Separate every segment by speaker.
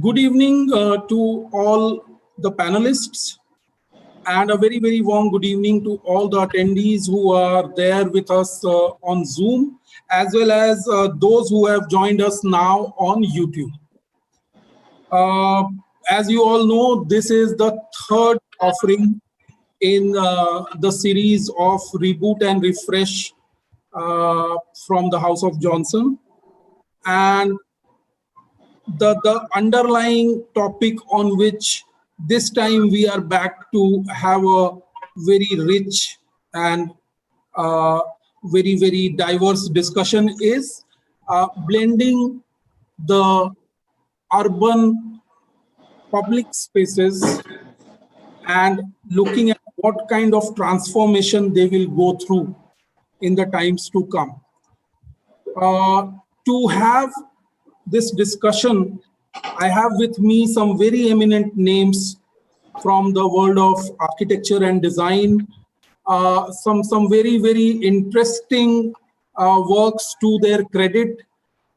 Speaker 1: Good evening to all the panelists, and a very, very warm good evening to all the attendees who are there with us on Zoom, as well as those who have joined us now on YouTube. As you all know, this is the third offering in the series of Reboot and Refresh from the House of Johnson. And the underlying topic on which this time we are back to have a very rich and very, very diverse discussion is blending the urban public spaces and looking at what kind of transformation they will go through in the times to come. To have this discussion, I have with me some very eminent names from the world of architecture and design, some very, very interesting works to their credit,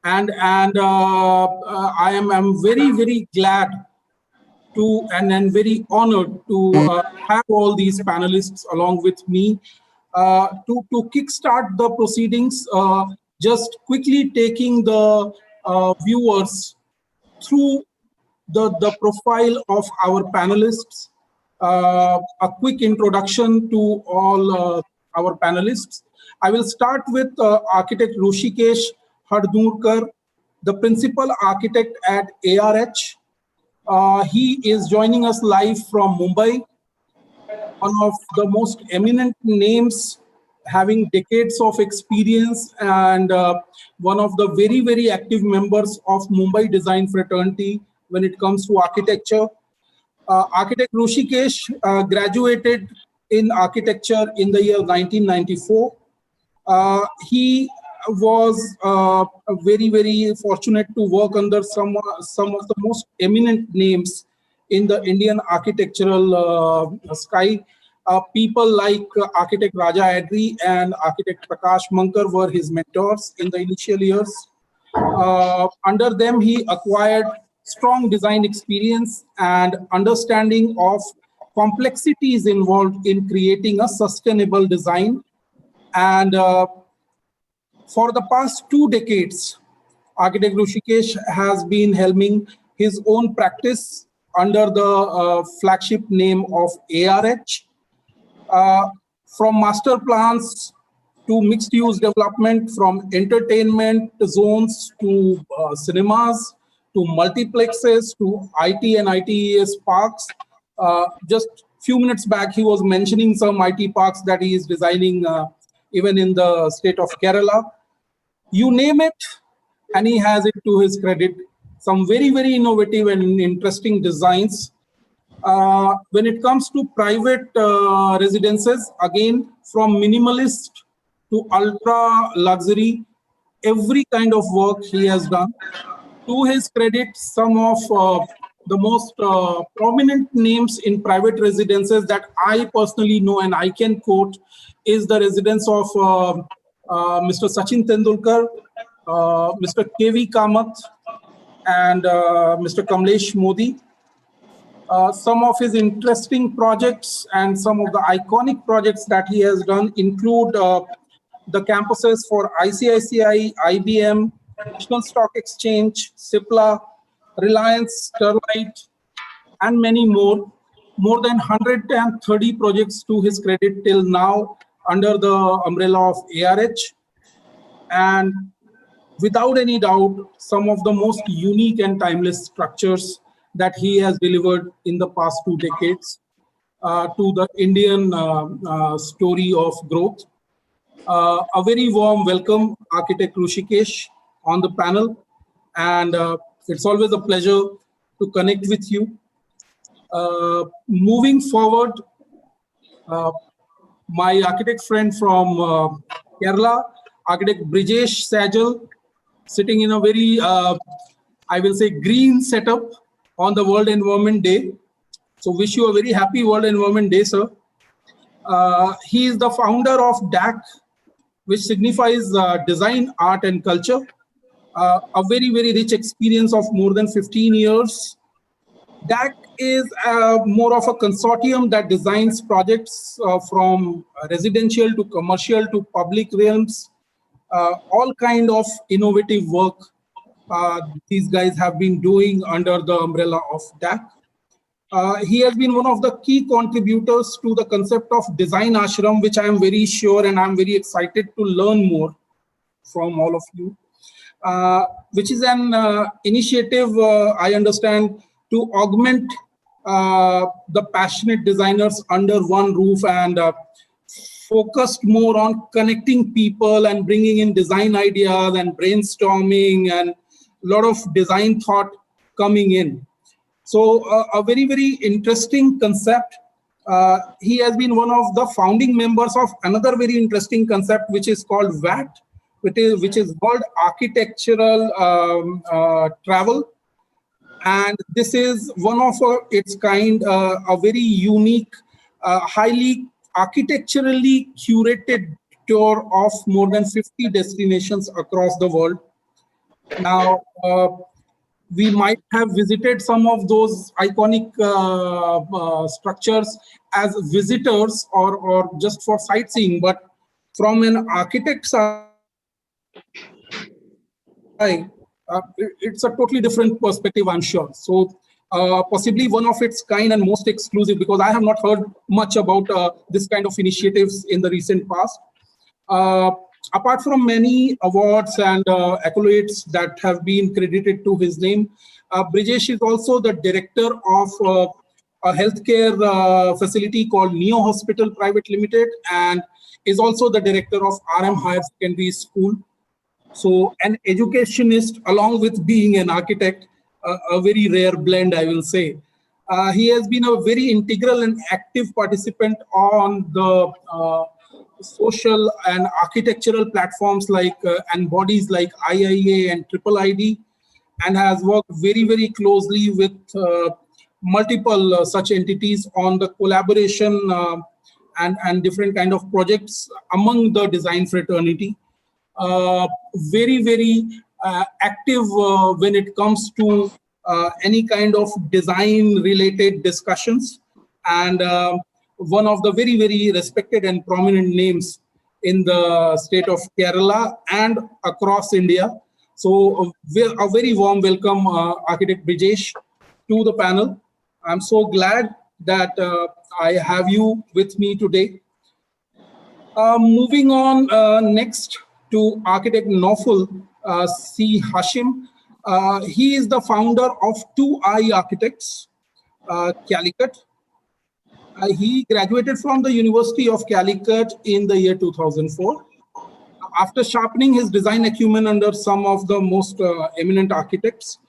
Speaker 1: and I am very, very glad to and very honored to have all these panelists along with me to kickstart the proceedings. Just quickly taking the viewers through the profile of our panelists, a quick introduction to all our panelists. I will start with architect Rushikesh Hardurkar, the principal architect at ARH. He is joining us live from Mumbai, one of the most eminent names having decades of experience and one of the very, very active members of Mumbai design fraternity when it comes to architecture. Architect Rushikesh graduated in architecture in the year 1994. He was very, very fortunate to work under some of the most eminent names in the Indian architectural sky. People like architect Raja Adri and architect Prakash Mankar were his mentors in the initial years. Under them, he acquired strong design experience and understanding of complexities involved in creating a sustainable design. And for the past 2 decades, architect Rushikesh has been helming his own practice under the flagship name of ARH. From master plans to mixed-use development, from entertainment zones to cinemas, to multiplexes, to IT and ITES parks. Just few minutes back, he was mentioning some IT parks that he is designing even in the state of Kerala. You name it, and he has it to his credit. Some very, very innovative and interesting designs. When it comes to private residences, again, from minimalist to ultra luxury, every kind of work he has done. To his credit, some of the most prominent names in private residences that I personally know and I can quote is the residence of Mr. Sachin Tendulkar, Mr. K.V. Kamath, and Mr. Kamlesh Modi. Some of his interesting projects and some of the iconic projects that he has done include the campuses for ICICI, IBM, National Stock Exchange, Cipla, Reliance, Sterlite, and many more. More than 130 projects to his credit till now under the umbrella of ARH. And without any doubt, some of the most unique and timeless structures that he has delivered in the past 2 decades to the Indian story of growth. A very warm welcome, Architect Rushikesh, on the panel. And it's always a pleasure to connect with you. Moving forward, my architect friend from Kerala, Architect Brijesh Sajal, sitting in a very, I will say, green setup on the World Environment Day. So wish you a very happy World Environment Day, sir. He is the founder of DAC, which signifies Design, Art and Culture. a very, very rich experience of more than 15 years. DAC is more of a consortium that designs projects from residential to commercial to public realms, all kind of innovative work these guys have been doing under the umbrella of DAC. He has been one of the key contributors to the concept of design ashram, which I am very sure and I'm very excited to learn more from all of you, which is an initiative, I understand, to augment the passionate designers under one roof and focused more on connecting people and bringing in design ideas and brainstorming and a lot of design thought coming in. So a very, very interesting concept. He has been one of the founding members of another very interesting concept, which is called VAT, which is World Architectural Travel. And this is one of its kind, a very unique, highly architecturally curated tour of more than 50 destinations across the world. Now, we might have visited some of those iconic structures as visitors or just for sightseeing, but from an architect's eye, it's a totally different perspective, I'm sure. So possibly one of its kind and most exclusive, because I have not heard much about this kind of initiatives in the recent past. Apart from many awards and accolades that have been credited to his name, Brijesh is also the director of a healthcare facility called Neo Hospital Private Limited, and is also the director of RM Higher Secondary School. So an educationist along with being an architect, a very rare blend, I will say. He has been a very integral and active participant on the social and architectural platforms like and bodies like IIA and IIID, and has worked very, very closely with multiple such entities on the collaboration and different kind of projects among the design fraternity. Very, very active when it comes to any kind of design related discussions, and one of the very, very respected and prominent names in the state of Kerala and across India. So a very warm welcome, Architect Brijesh, to the panel. I'm so glad that I have you with me today. Moving on next to Architect Naufal C. Hashim. He is the founder of 2i Architects, Calicut. He graduated from the University of Calicut in the year 2004. After sharpening his design acumen under some of the most eminent architects,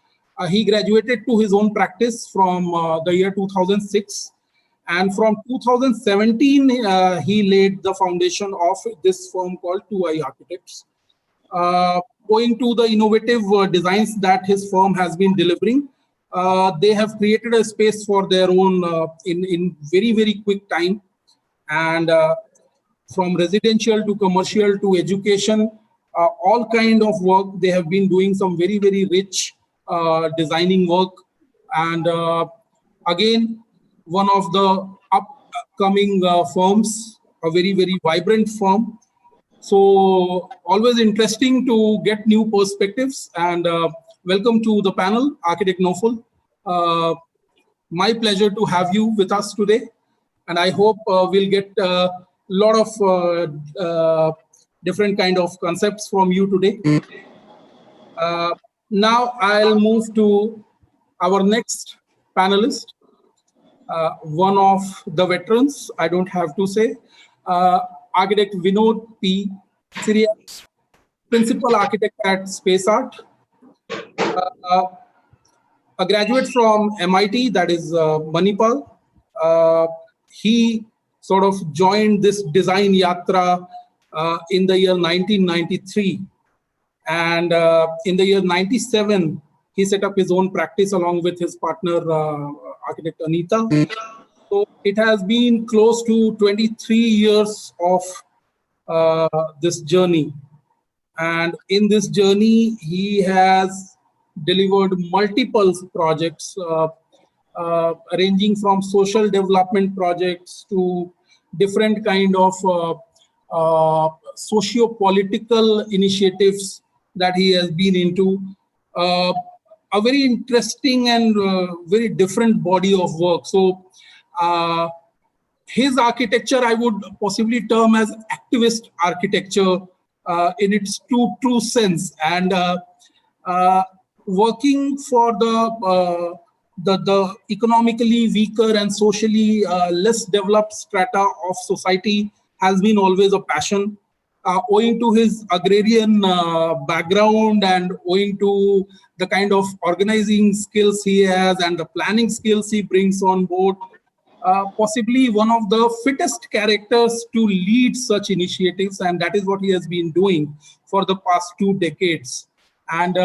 Speaker 1: he graduated to his own practice from the year 2006. And from 2017, he laid the foundation of this firm called 2i Architects. Owing to the innovative designs that his firm has been delivering, they have created a space for their own in very, very quick time. And from residential to commercial to education, all kind of work, they have been doing some very, very rich designing work. And again, one of the upcoming firms, a very, very vibrant firm. So always interesting to get new perspectives, and welcome to the panel, Architect Naufal. My pleasure to have you with us today, and I hope we'll get a lot of different kind of concepts from you today. Now I'll move to our next panelist, one of the veterans, I don't have to say, Architect Vinod P. Syria, Principal Architect at Space Art, a graduate from MIT, that is Manipal. He sort of joined this design yatra in the year 1993. And in the year 97, he set up his own practice along with his partner, Architect Anita. So it has been close to 23 years of this journey. And in this journey, he has delivered multiple projects, ranging from social development projects to different kind of socio-political initiatives that he has been into. Uh, a very interesting and very different body of work. So his architecture I would possibly term as activist architecture in its true sense, and uh, working for the economically weaker and socially less developed strata of society has been always a passion. Owing to his agrarian background and owing to the kind of organizing skills he has and the planning skills he brings on board, possibly one of the fittest characters to lead such initiatives, and that is what he has been doing for the past 2 decades. And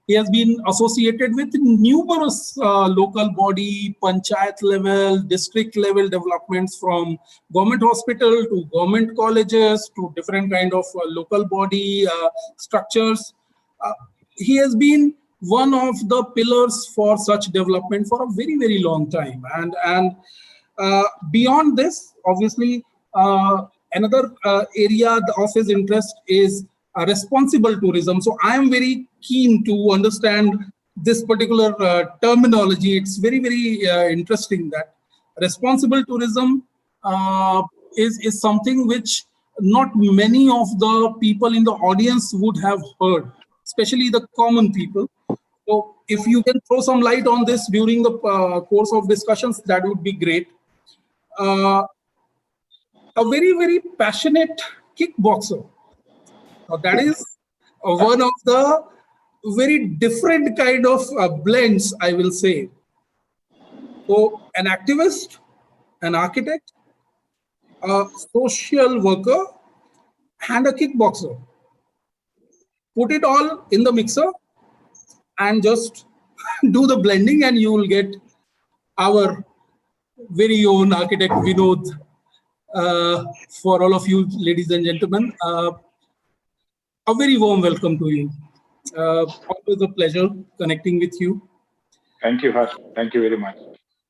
Speaker 1: he has been associated with numerous local body, panchayat level, district level developments, from government hospital to government colleges to different kind of local body structures. Uh, he has been one of the pillars for such development for a very long time, and beyond this, obviously, another area of his interest is responsible tourism. So I am very keen to understand this particular terminology. It's very interesting that responsible tourism is something which not many of the people in the audience would have heard, especially the common people. So if you can throw some light on this during the course of discussions, that would be great. Uh, a very passionate kickboxer. Now, that is one of the very different kind of blends, I will say. So an activist, an architect, a social worker, and a kickboxer. Put it all in the mixer and just do the blending, and you will get our very own architect Vinod. For all of you, ladies and gentlemen, a very warm welcome to you. Always a pleasure connecting with you.
Speaker 2: Thank you, Harsh. Thank you very much.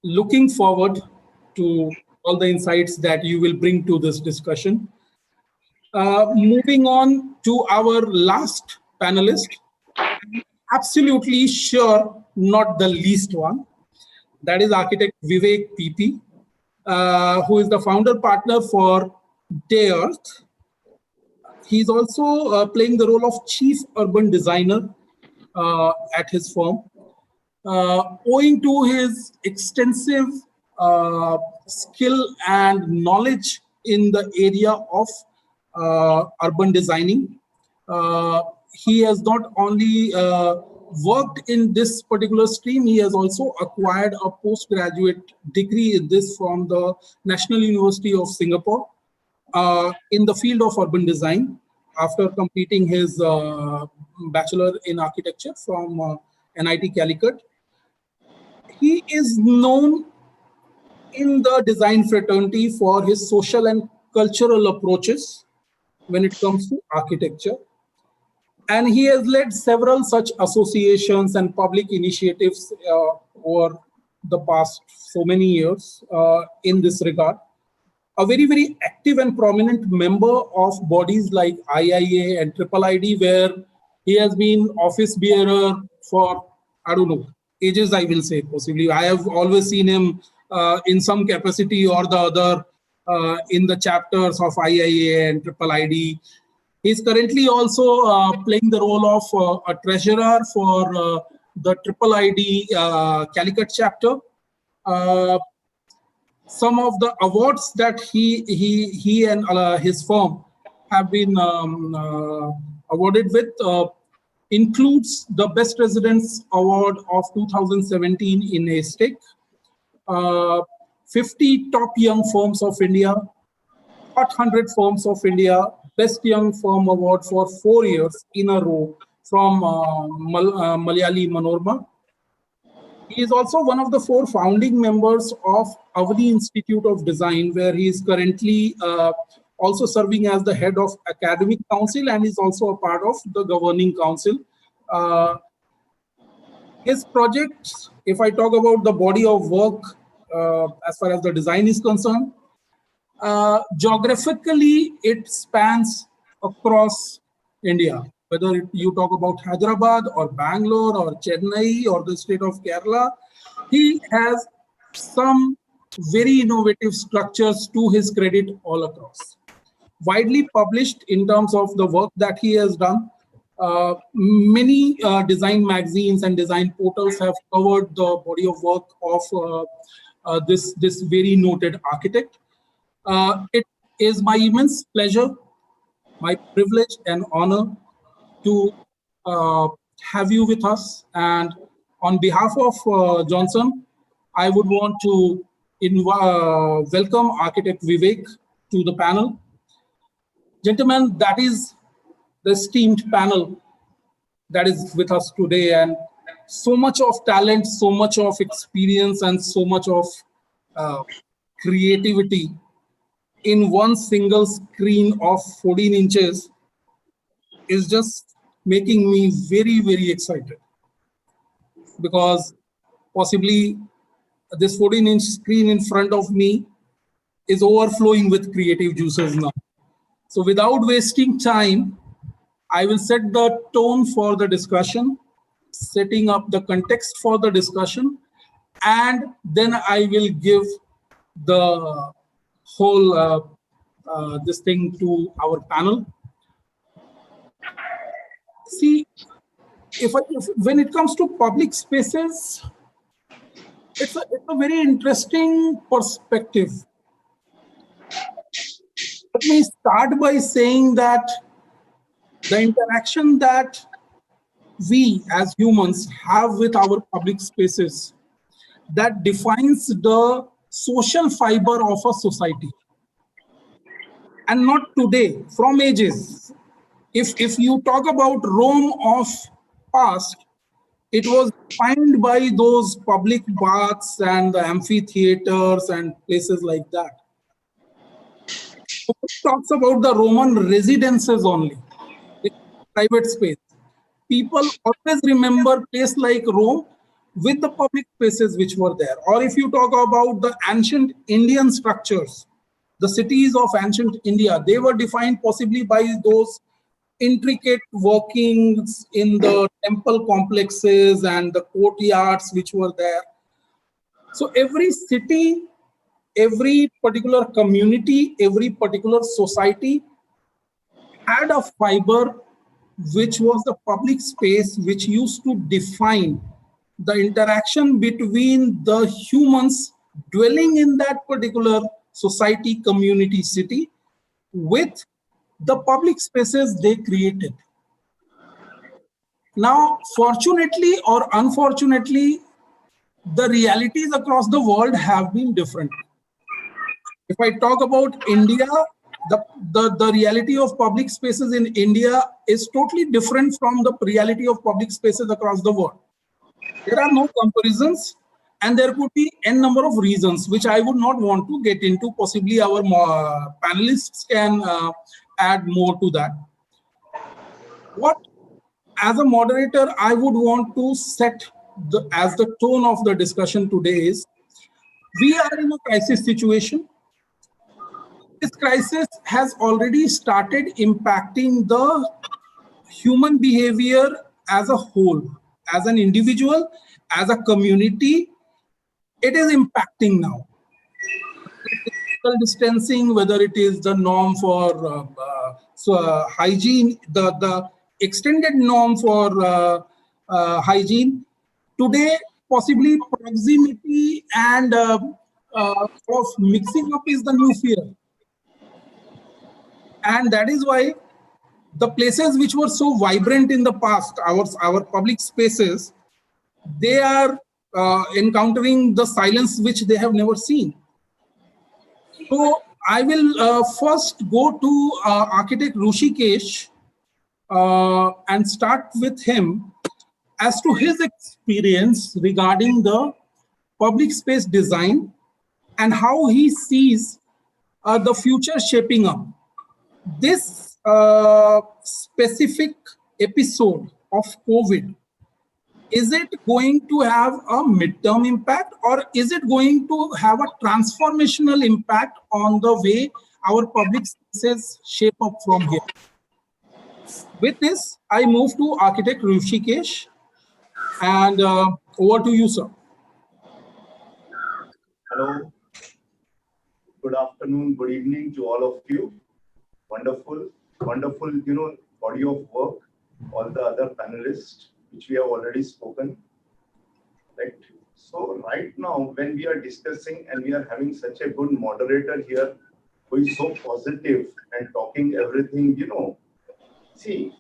Speaker 1: Looking forward to all the insights that you will bring to this discussion. Moving on to our last panelist, absolutely sure not the least one, that is architect Vivek PP, who is the founder partner for Day Earth. He's also playing the role of chief urban designer at his firm. Owing to his extensive skill and knowledge in the area of urban designing, he has not only worked in this particular stream, he has also acquired a postgraduate degree in this from the National University of Singapore in the field of urban design after completing his bachelor in architecture from NIT Calicut. He is known in the design fraternity for his social and cultural approaches when it comes to architecture. And he has led several such associations and public initiatives over the past so many years in this regard. A very active and prominent member of bodies like IIA and IIID, where he has been office bearer for, I don't know, ages, I will say, possibly. I have always seen him in some capacity or the other in the chapters of IIA and IIID. He's currently also playing the role of a treasurer for the IIID Calicut chapter. Some of the awards that he and his firm have been awarded with includes the Best Residence Award of 2017 in ASTEC, 50 Top Young Firms of India, Hot 100 Firms of India, Best Young Firm Award for 4 years in a row from Malayali Manorama. He is also one of the 4 founding members of Avani Institute of Design, where he is currently also serving as the head of academic council and is also a part of the governing council. His projects, if I talk about the body of work as far as the design is concerned, geographically it spans across India, whether you talk about Hyderabad or Bangalore or Chennai or the state of Kerala. He has some very innovative structures to his credit all across. Widely published in terms of the work that he has done. Many design magazines and design portals have covered the body of work of this very noted architect. It is my immense pleasure, my privilege and honor to have you with us. And on behalf of Johnson, I would want to welcome Architect Vivek to the panel. Gentlemen, that is the esteemed panel that is with us today, and so much of talent, so much of experience, and so much of creativity in one single screen of 14 inches is just making me very, very excited, because possibly this 14-inch screen in front of me is overflowing with creative juices now. So without wasting time, I will set the tone for the discussion, setting up the context for the discussion, and then I will give the whole this thing to our panel. See, when it comes to public spaces, it's a very interesting perspective. Let me start by saying that the interaction that we as humans have with our public spaces, that defines the social fiber of a society. And not today, from ages. If you talk about Rome of past, it was defined by those public baths and the amphitheaters and places like that. It talks about the Roman residences only, private space. People always remember place like Rome with the public spaces which were there. Or if you talk about the ancient Indian structures, the cities of ancient India, they were defined possibly by those intricate workings in the temple complexes and the courtyards which were there. So every city, every particular community, every particular society had a fiber which was the public space, which used to define the interaction between the humans dwelling in that particular society, community, city with the public spaces they created. Now, fortunately or unfortunately, the realities across the world have been different. If I talk about India, the reality of public spaces in India is totally different from the reality of public spaces across the world. There are no comparisons, and there could be n number of reasons, which I would not want to get into. Possibly our panelists can add more to that. What, as a moderator, I would want to set as the tone of the discussion today is, we are in a crisis situation. This crisis has already started impacting the human behavior as a whole, as an individual, as a community. It is impacting now. Physical distancing, whether it is the norm for hygiene, the extended norm for hygiene. Today, possibly proximity and of mixing up is the new fear. And that is why the places which were so vibrant in the past, our public spaces, they are encountering the silence which they have never seen. So I will first go to architect Rushikesh and start with him as to his experience regarding the public space design and how he sees the future shaping up. this specific episode of COVID, is it going to have a midterm impact, or is it going to have a transformational impact on the way our public spaces shape up from here? With this, I move to architect Rishikesh, and over to you, sir.
Speaker 3: Hello, good afternoon, good evening to all of you. Wonderful, wonderful, body of work, all the other panelists, which we have already spoken. Right. So right now, when we are discussing and we are having such a good moderator here, who is so positive and talking everything, see,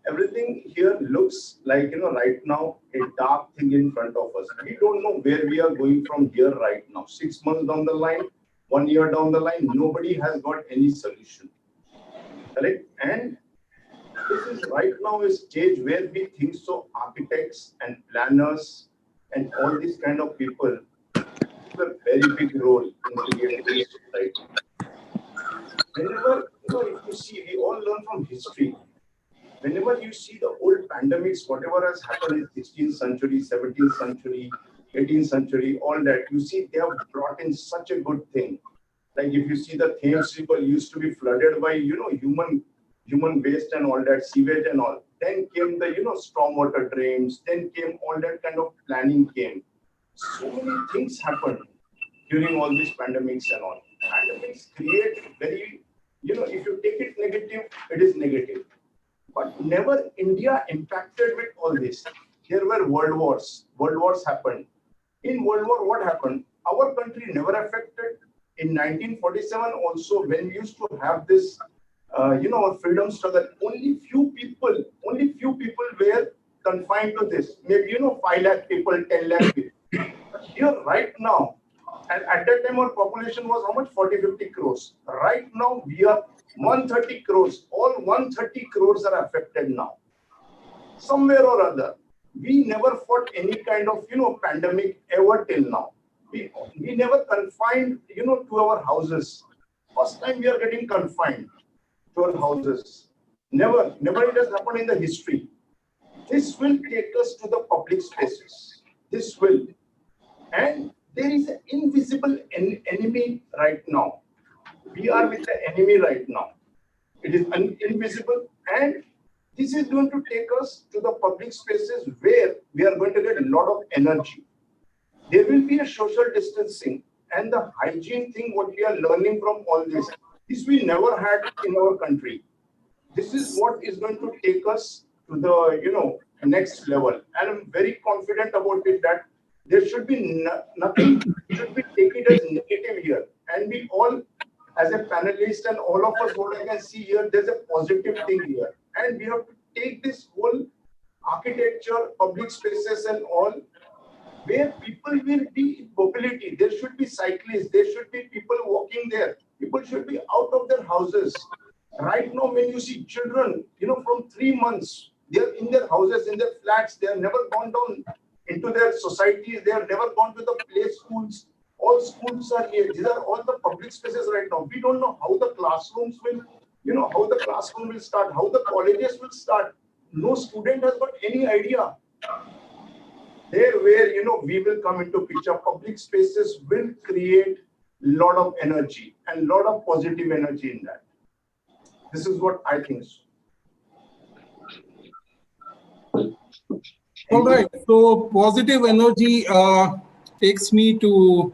Speaker 3: everything here looks like, right now, a dark thing in front of us. We don't know where we are going from here right now. 6 months down the line, 1 year down the line, nobody has got any solution. Correct? And this is right now a stage where we think so architects and planners and all these kind of people have a very big role in creating this society. Whenever, if you see, we all learn from history. Whenever you see the old pandemics, whatever has happened in 16th century, 17th century, 18th century, all that, you see they have brought in such a good thing. Like if you see the Thames River used to be flooded by, human waste and all that, sewage and all. Then came the, stormwater drains, then came all that kind of planning came. So many things happened during all these pandemics and all. Pandemics create very, if you take it negative, it is negative. But never India impacted with all this. There were world wars. World wars happened. In World War, what happened? Our country never affected. In 1947 also, when we used to have this, our freedom struggle, only few people were confined to this. Maybe, 5 lakh people, 10 lakh people. But here right now, and at that time our population was how much? 40-50 crores. Right now, we are 130 crores. All 130 crores are affected now. Somewhere or other. We never fought any kind of, pandemic ever till now. We never confined, to our houses. First time we are getting confined to our houses. Never it has happened in the history. This will take us to the public spaces. This will. And there is an invisible enemy right now. We are with the enemy right now. It is invisible, and this is going to take us to the public spaces where we are going to get a lot of energy. There will be a social distancing and the hygiene thing, what we are learning from all this we never had in our country. This is what is going to take us to the, next level. And I'm very confident about it that there should be nothing, should be taken as negative here. And we all, as a panelist and all of us, what I can see here, there's a positive thing here. And we have to take this whole architecture, public spaces and all, where people will be in mobility. There should be cyclists, there should be people walking there. People should be out of their houses. Right now, when you see children, from 3 months, they're in their houses, in their flats, they have never gone down into their societies, they have never gone to the play schools. All schools are here. These are all the public spaces right now. We don't know how the classrooms will, how the classroom will start, how the colleges will start. No student has got any idea. There where, we will come into picture. Public spaces will create a lot of energy and a lot of positive energy in that. This is what I think.
Speaker 1: All right. So positive energy takes me to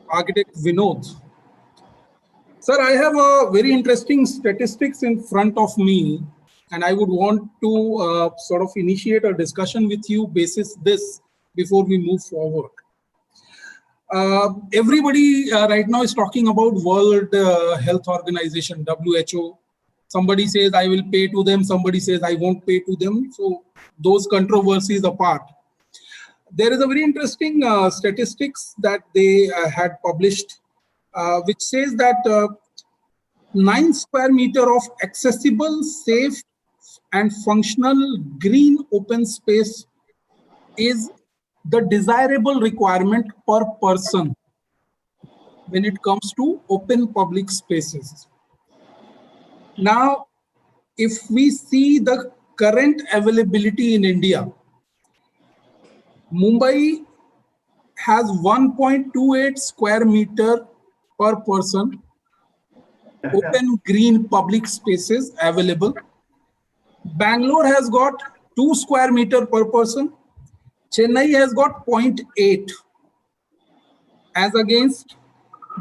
Speaker 1: architect Vinod. Sir, I have a very interesting statistics in front of me, and I would want to sort of initiate a discussion with you basis this before we move forward. Everybody right now is talking about World Health Organization, WHO. Somebody says I will pay to them, somebody says I won't pay to them. So those controversies apart, there is a very interesting statistics that they had published, which says that 9 square meter of accessible, safe and functional green open space is the desirable requirement per person when it comes to open public spaces. Now, if we see the current availability in India, Mumbai has 1.28 square meter per person open green public spaces available. Bangalore has got 2 square meter per person. Chennai has got zero 0.8 as against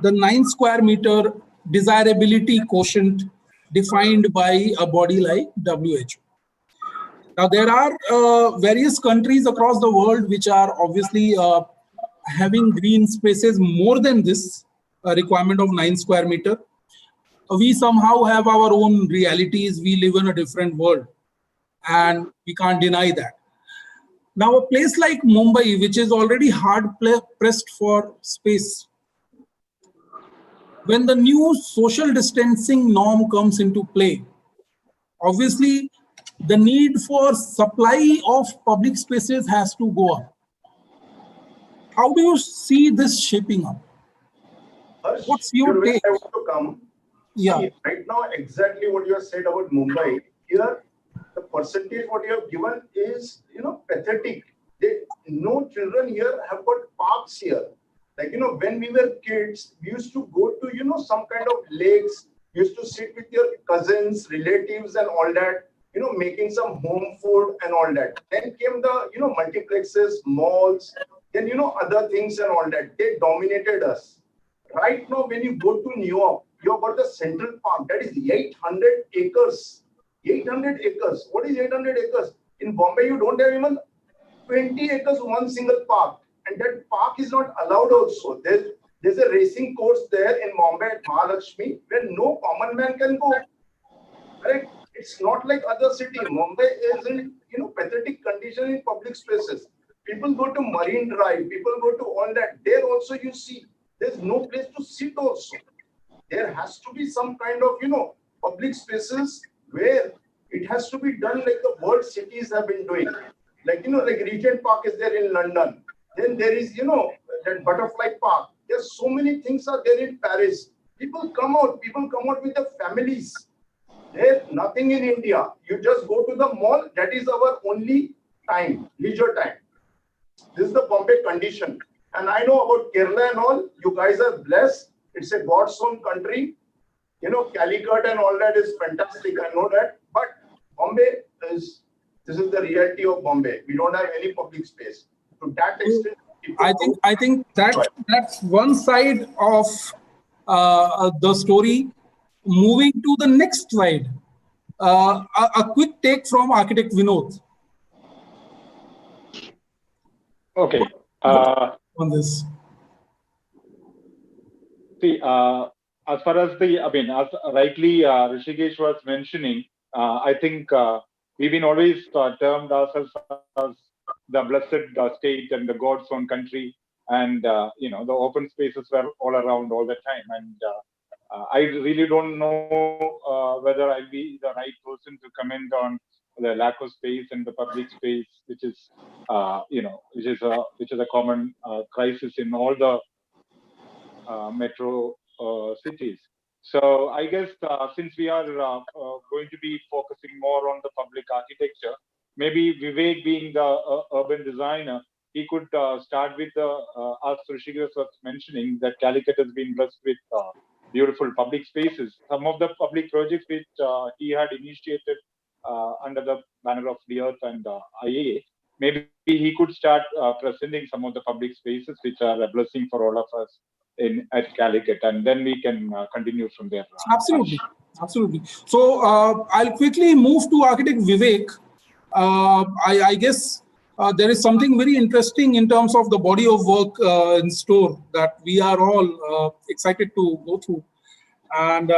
Speaker 1: the 9 square meter desirability quotient defined by a body like WHO. Now, there are various countries across the world which are obviously having green spaces more than this requirement of 9 square meter. We somehow have our own realities. We live in a different world, and we can't deny that. Now, a place like Mumbai, which is already hard pressed for space, when the new social distancing norm comes into play, obviously the need for supply of public spaces has to go up. How do you see this shaping up?
Speaker 3: Harsh,
Speaker 1: What's your take?
Speaker 3: I want to come.
Speaker 1: Yeah.
Speaker 3: See, right now, exactly what you have said about Mumbai, here, the percentage what you have given is, pathetic. No children here have got parks here. Like, when we were kids, we used to go to, some kind of lakes, we used to sit with your cousins, relatives and all that, making some home food and all that. Then came the, multiplexes, malls, then, other things and all that. They dominated us. Right now, when you go to New York, you've got the Central Park, that is 800 acres. 800 acres. What is 800 acres? In Bombay, you don't have even 20 acres, one single park. And that park is not allowed also. There's a racing course there in Bombay at Mahalakshmi where no common man can go. Correct? It's not like other city. Mumbai is in, pathetic condition in public spaces. People go to Marine Drive. People go to all that. There also you see, there's no place to sit also. There has to be some kind of, public spaces where it has to be done like the world cities have been doing. Like, like Regent Park is there in London. Then there is, that Butterfly Park. There's so many things are there in Paris. People come out with their families. There's nothing in India. You just go to the mall. That is our only time, leisure time. This is the Bombay condition. And I know about Kerala and all. You guys are blessed. It's a God's own country. Calicut and all that is fantastic. I know that. But Bombay this is the reality of Bombay. We don't have any public space. To that extent,
Speaker 1: I think that's one side of the story. Moving to the next slide, a quick take from architect Vinod.
Speaker 2: Okay.
Speaker 1: On this.
Speaker 2: See, as far as as rightly Rishikesh was mentioning, I think we've been always termed ourselves as the blessed state and the God's own country, and the open spaces were all around all the time. And I really don't know whether I'll be the right person to comment on the lack of space in the public space, which is which is a common crisis in all the metro cities. So I guess since we are going to be focusing more on the public architecture, maybe Vivek being the urban designer, he could start with as Rishikesh was mentioning, that Calicut has been blessed with beautiful public spaces. Some of the public projects which he had initiated under the banner of the Earth and IAA, maybe he could start presenting some of the public spaces which are a blessing for all of us at Calicut, and then we can continue from there.
Speaker 1: Absolutely. So I'll quickly move to architect Vivek. I guess there is something very interesting in terms of the body of work in store that we are all excited to go through. And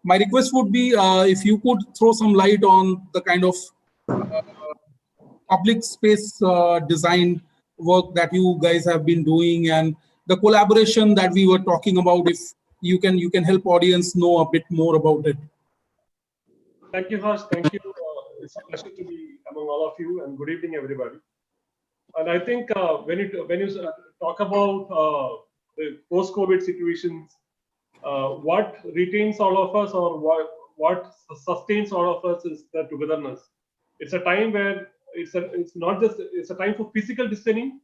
Speaker 1: my request would be if you could throw some light on the kind of public space design work that you guys have been doing, and the collaboration that we were talking about. If you can help audience know a bit more about it.
Speaker 4: Thank you, Harsh. Thank you. It's a pleasure to be among all of you, and good evening, everybody. And I think when you talk about the post-COVID situations, what retains all of us, or what sustains all of us is the togetherness. It's a time where it's not just it's a time for physical distancing,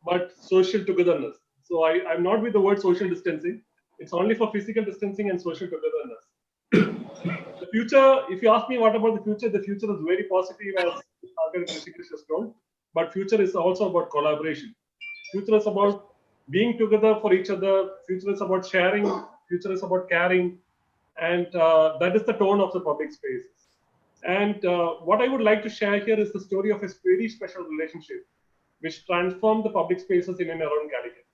Speaker 4: but social togetherness. So I'm not with the word social distancing. It's only for physical distancing and social togetherness. The future, if you ask me what about the future is very positive, as Rishikesh has told. But future is also about collaboration. Future is about being together for each other. Future is about sharing. Future is about caring, and that is the tone of the public spaces. And what I would like to share here is the story of a very special relationship which transformed the public spaces in and around Calicut.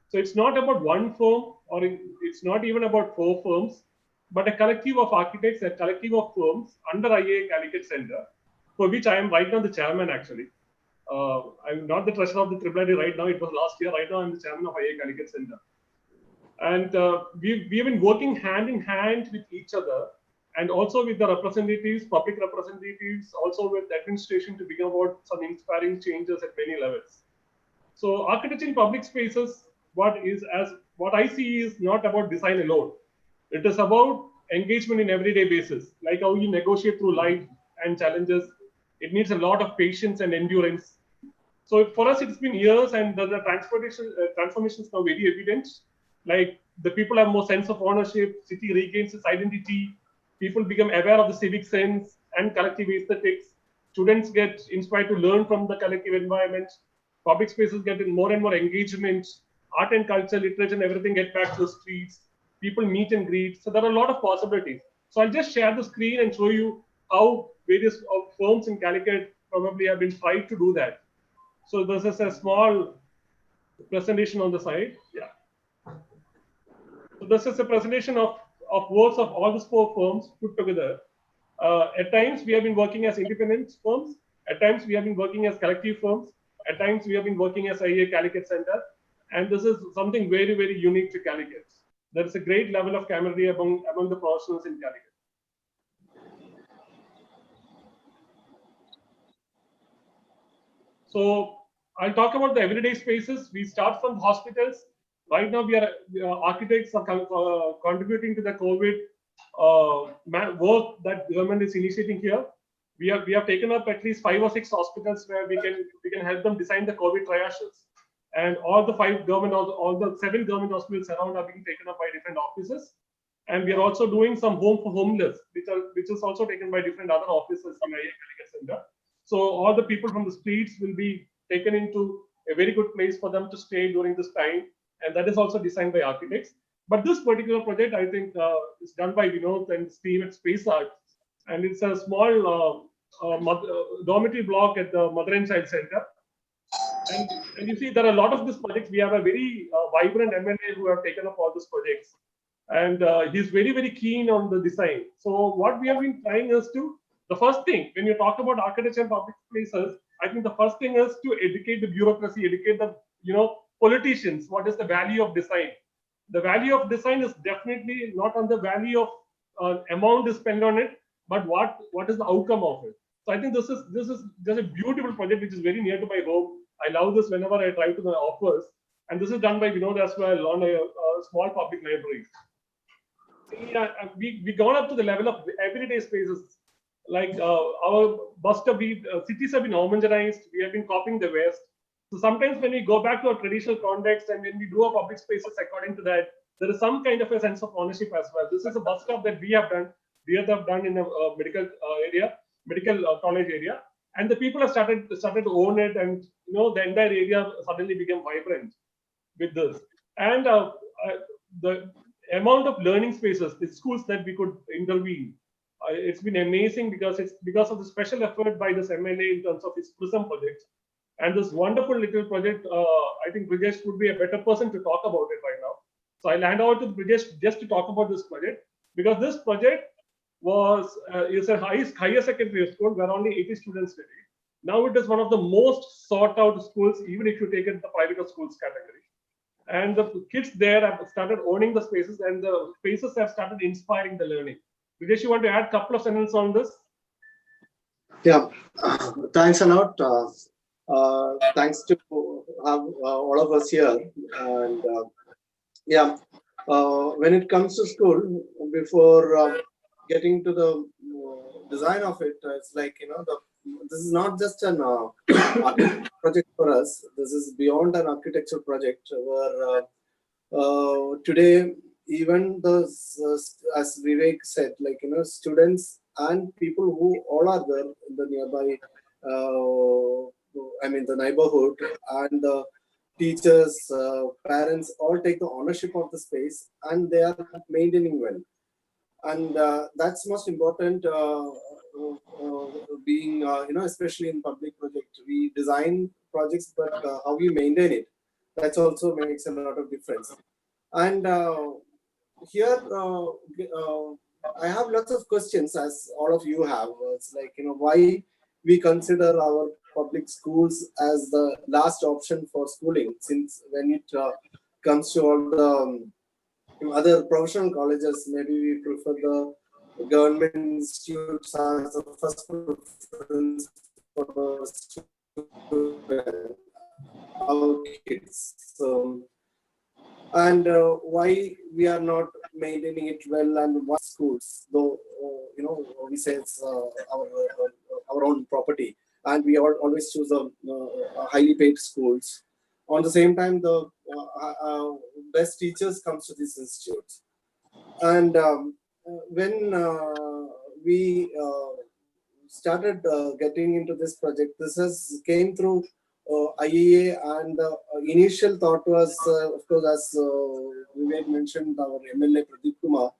Speaker 4: So it's not about one firm, or it's not even about 4 firms, but a collective of architects, a collective of firms under IIA Calicut Center, for which I am right now the chairman actually. I'm not the treasurer of the IIIT right now, it was last year. Right now I'm the chairman of IIA Calicut Center. And we have been working hand in hand with each other, and also with the representatives, public representatives, also with the administration, to bring about some inspiring changes at many levels. So architecture in public spaces, what I see is not about design alone. It is about engagement in everyday basis, like how you negotiate through life and challenges. It needs a lot of patience and endurance. So for us, it's been years, and the transformation is now very evident. Like the people have more sense of ownership, city regains its identity, people become aware of the civic sense and collective aesthetics. Students get inspired to learn from the collective environment. Public spaces get more and more engagement. Art and culture, literature, and everything get back to the streets. People meet and greet. So there are a lot of possibilities. So I'll just share the screen and show you how various firms in Calicut probably have been trying to do that. So this is a small presentation on the side. Yeah. So this is a presentation of works of all these 4 firms put together. At times we have been working as independent firms. At times we have been working as collective firms. At times we have been working as IIA Calicut Center. And this is something very, very unique to Calicut. There is a great level of camaraderie among the professionals in Calicut. So I'll talk about the everyday spaces. We start from hospitals. Right now, architects are contributing to the COVID work that government is initiating here. We have taken up at least 5 or 6 hospitals where we can help them design the COVID triages. And all the 7 government hospitals around are being taken up by different offices. And we are also doing some home for homeless, which is also taken by different other offices in IIA Calicut Center. So all the people from the streets will be taken into a very good place for them to stay during this time. And that is also designed by architects. But this particular project, I think, is done by Vinod and Steve at Space Art. And it's a small dormitory block at the Mother and Child Center. And you see, there are a lot of these projects. We have a very vibrant MLA who have taken up all these projects. And he's very, very keen on the design. So what we have been trying is the first thing, when you talk about architecture and public places, I think the first thing is to educate the bureaucracy, educate the politicians. What is the value of design? The value of design is definitely not on the value of amount is spent on it, but what is the outcome of it. So I think this is just a beautiful project which is very near to my home. I love this whenever I drive to the office, and this is done by Vinod as well on a small public library. We gone up to the level of everyday spaces. Like our bus stop, cities have been homogenized. We have been copying the West. So sometimes when we go back to our traditional context and when we do our public spaces according to that, there is some kind of a sense of ownership as well. This is a bus stop that we have done in a medical college area, and the people have started to own it, and the entire area suddenly became vibrant with this. And the amount of learning spaces, the schools that we could intervene, it's been amazing because of the special effort by this MLA in terms of his PRISM project. And this wonderful little project, I think Brijesh would be a better person to talk about it right now. So I'll hand over to Brijesh just to talk about this project, because this project is a higher secondary school where only 80 students study. Now it is one of the most sought out schools, even if you take it the private schools category. And the kids there have started owning the spaces, and the spaces have started inspiring the learning. Brijesh, you want to add a couple of sentences on this?
Speaker 5: Yeah, thanks a lot. Thanks to have all of us here. And when it comes to school, before getting to the design of it, it's like, this is not just an architecture project for us. This is beyond an architecture project where today, even the, as Vivek said, like, students and people who all are there in the nearby, the neighborhood, and the teachers, parents, all take the ownership of the space, and they are maintaining well. And that's most important, being, especially in public project, we design projects, but how we maintain it, that's also makes a lot of difference. And here, I have lots of questions, as all of you have. It's like, why we consider our public schools as the last option for schooling, since when it comes to all the other professional colleges, maybe we prefer the government institutes as the first preference for our kids. So, and why we are not maintaining it well, and what schools, though we say it's our own property, and we always choose the highly paid schools. On the same time, the best teachers comes to these institutes. And when we started getting into this project, this has came through IEA, and the initial thought was, of course, as Vivek mentioned, our MLA Pradeep Kumar,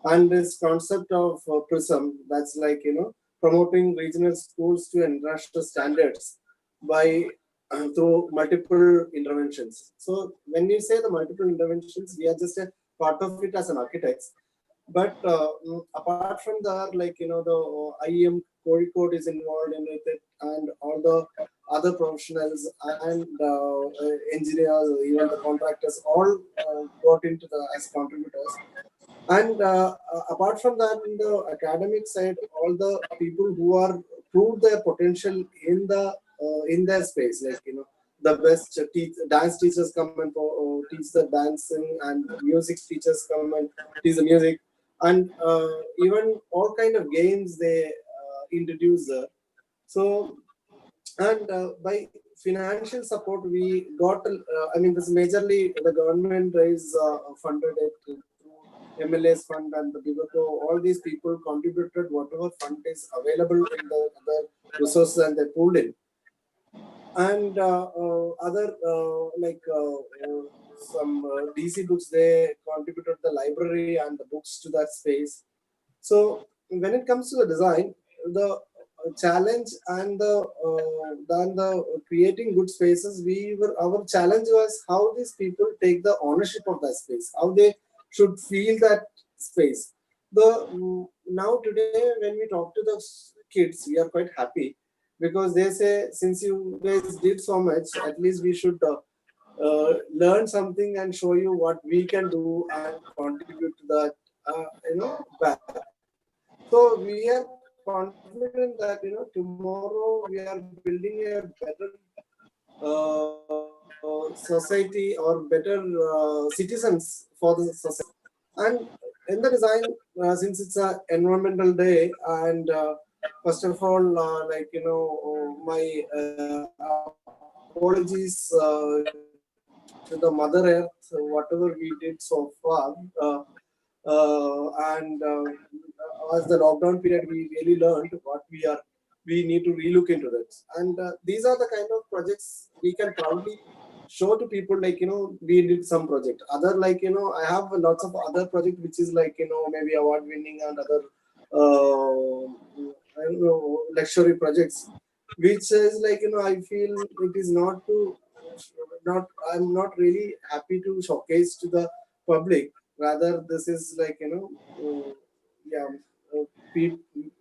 Speaker 5: and this concept of PRISM, that's like, promoting regional schools to international standards by through multiple interventions. So when we say the multiple interventions, we are just a part of it as an architects. But apart from that, like, the IEM code is involved in it, and all the other professionals and engineers, even the contractors, all got into the as contributors. And apart from that, in the academic side, all the people who are proved their potential in their space, like, the best dance teachers come and teach the dancing, and music teachers come and teach the music, and even all kind of games they introduce there. So, and by financial support, we got, this majorly the government is funded it through MLA's fund and the Bivaco. All these people contributed whatever fund is available in the other resources, and they pulled in. And other some DC books, they contributed the library and the books to that space. So when it comes to the design, the challenge and the creating good spaces, our challenge was how these people take the ownership of that space, how they should feel that space. Now today, when we talk to the kids, we are quite happy, because they say, since you guys did so much, at least we should learn something and show you what we can do and contribute to that, back. So we are confident that, tomorrow we are building a better society, or better citizens for the society. And in the design, since it's an environmental day, and first of all, my apologies to the Mother Earth, whatever we did so far. And as the lockdown period, we really learned what we need to relook into that. And these are the kind of projects we can proudly show to people, like, we did some project. Other, like, I have lots of other project which is like, maybe award winning and other I don't know, luxury projects, which is like, I feel it is I'm not really happy to showcase to the public. Rather, this is like, yeah, we,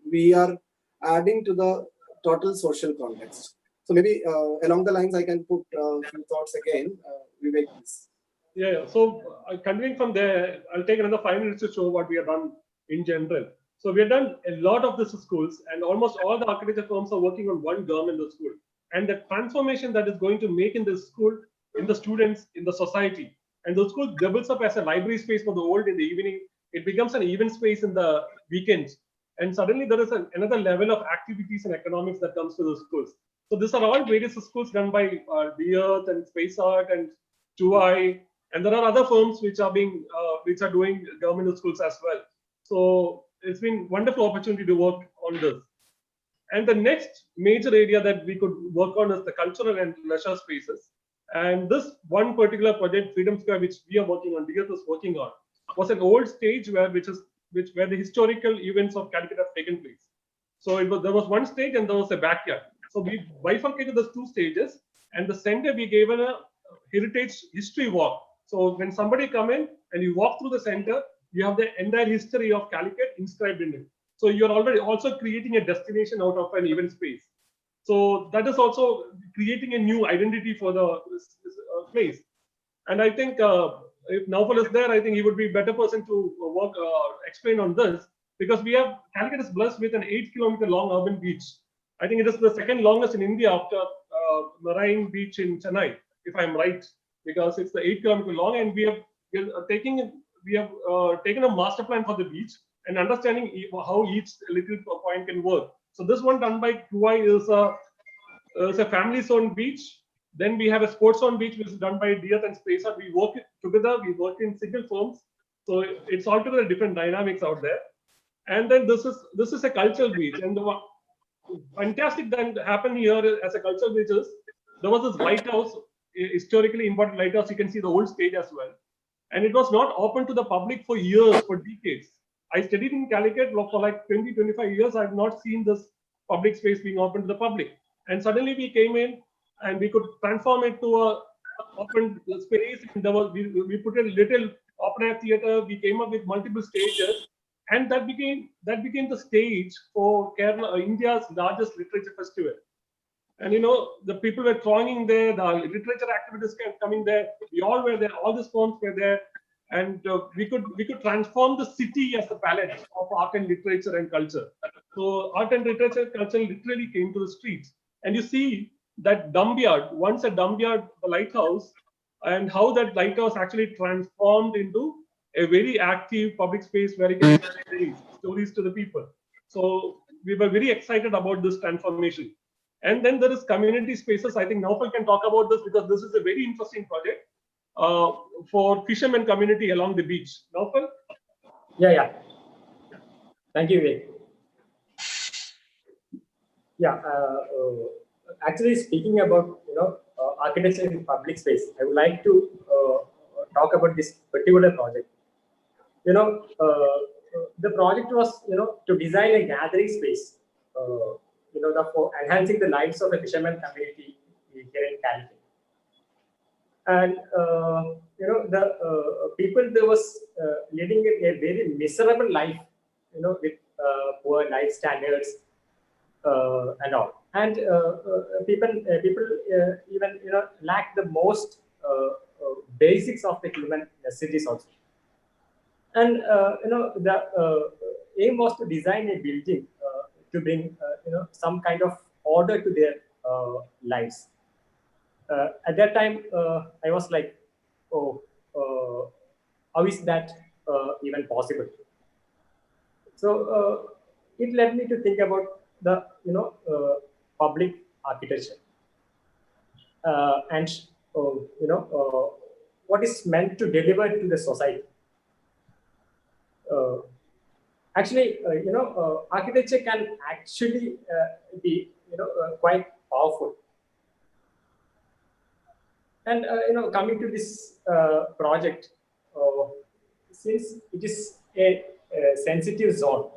Speaker 5: we are adding to the total social context. So maybe along the lines, I can put a few thoughts again. Vivek, please.
Speaker 4: Yeah. So continuing from there, I'll take another 5 minutes to show what we have done in general. So we have done a lot of this schools, and almost all the architecture firms are working on one GERM in the school. And the transformation that is going to make in the school, in the students, in the society, and the school doubles up as a library space for the old in the evening, it becomes an event space in the weekends. And suddenly there is another level of activities and economics that comes to the schools. So these are all various schools run by The Earth and Space Art and TUI, and there are other firms which are doing government schools as well. So it's been wonderful opportunity to work on this. And the next major area that we could work on is the cultural and leisure spaces. And this one particular project, Freedom Square, which we are working on, DF is working on, was an old stage where the historical events of Calicut have taken place. So there was one stage and there was a backyard. So we bifurcated those two stages, and the center we gave a heritage history walk. So when somebody come in and you walk through the center, you have the entire history of Calicut inscribed in it. So you're already also creating a destination out of an event space. So that is also creating a new identity for the place. And I think if Naufal is there, I think he would be a better person to explain on this, because Calicut is blessed with an 8-kilometer long urban beach. I think it is the second longest in India after Marine Beach in Chennai, if I'm right, because it's the 8-kilometer long, and we have taken a master plan for the beach and understanding how each little point can work. So this one done by TUI is a family-owned beach. Then we have a sports-owned beach, which is done by DF and Space Art. We work together. We work in single firms, so it's altogether different dynamics out there. And then this is a cultural beach, and the fantastic that happened here as a cultural beach is there was this lighthouse, historically important lighthouse. You can see the old stage as well, and it was not open to the public for years, for decades. I studied in Calicut for like 20-25 years. I've not seen this public space being open to the public. And suddenly we came in and we could transform it to a open space. And we put a little open air theater. We came up with multiple stages, and that became the stage for Kerala, India's largest literature festival. And the people were thronging there. The literature activities kept coming there. We all were there. All the forms were there. And we could transform the city as a palette of art and literature and culture. So art and literature culture literally came to the streets. And you see that dumbyard, once a dumbyard, the lighthouse, and how that lighthouse actually transformed into a very active public space where you can tell stories to the people. So we were very excited about this transformation. And then there is community spaces. I think Naufal can talk about this, because this is a very interesting project for fishermen community along the beach. Naufal?
Speaker 6: Yeah. Thank you, Vivek. Yeah, actually speaking about architecture in public space, I would like to talk about this particular project. The project was to design a gathering space, for enhancing the lives of a fisherman community here in Calicut. And the people there was leading a very miserable life, with poor life standards and all. And people even lack the most basics of the human necessities also. And the aim was to design a building to bring some kind of order to their lives. At that time, I was like, how is that even possible? So it led me to think about the public architecture and what is meant to deliver to the society. Actually, architecture can actually be quite powerful. And coming to this project, since it is a sensitive zone,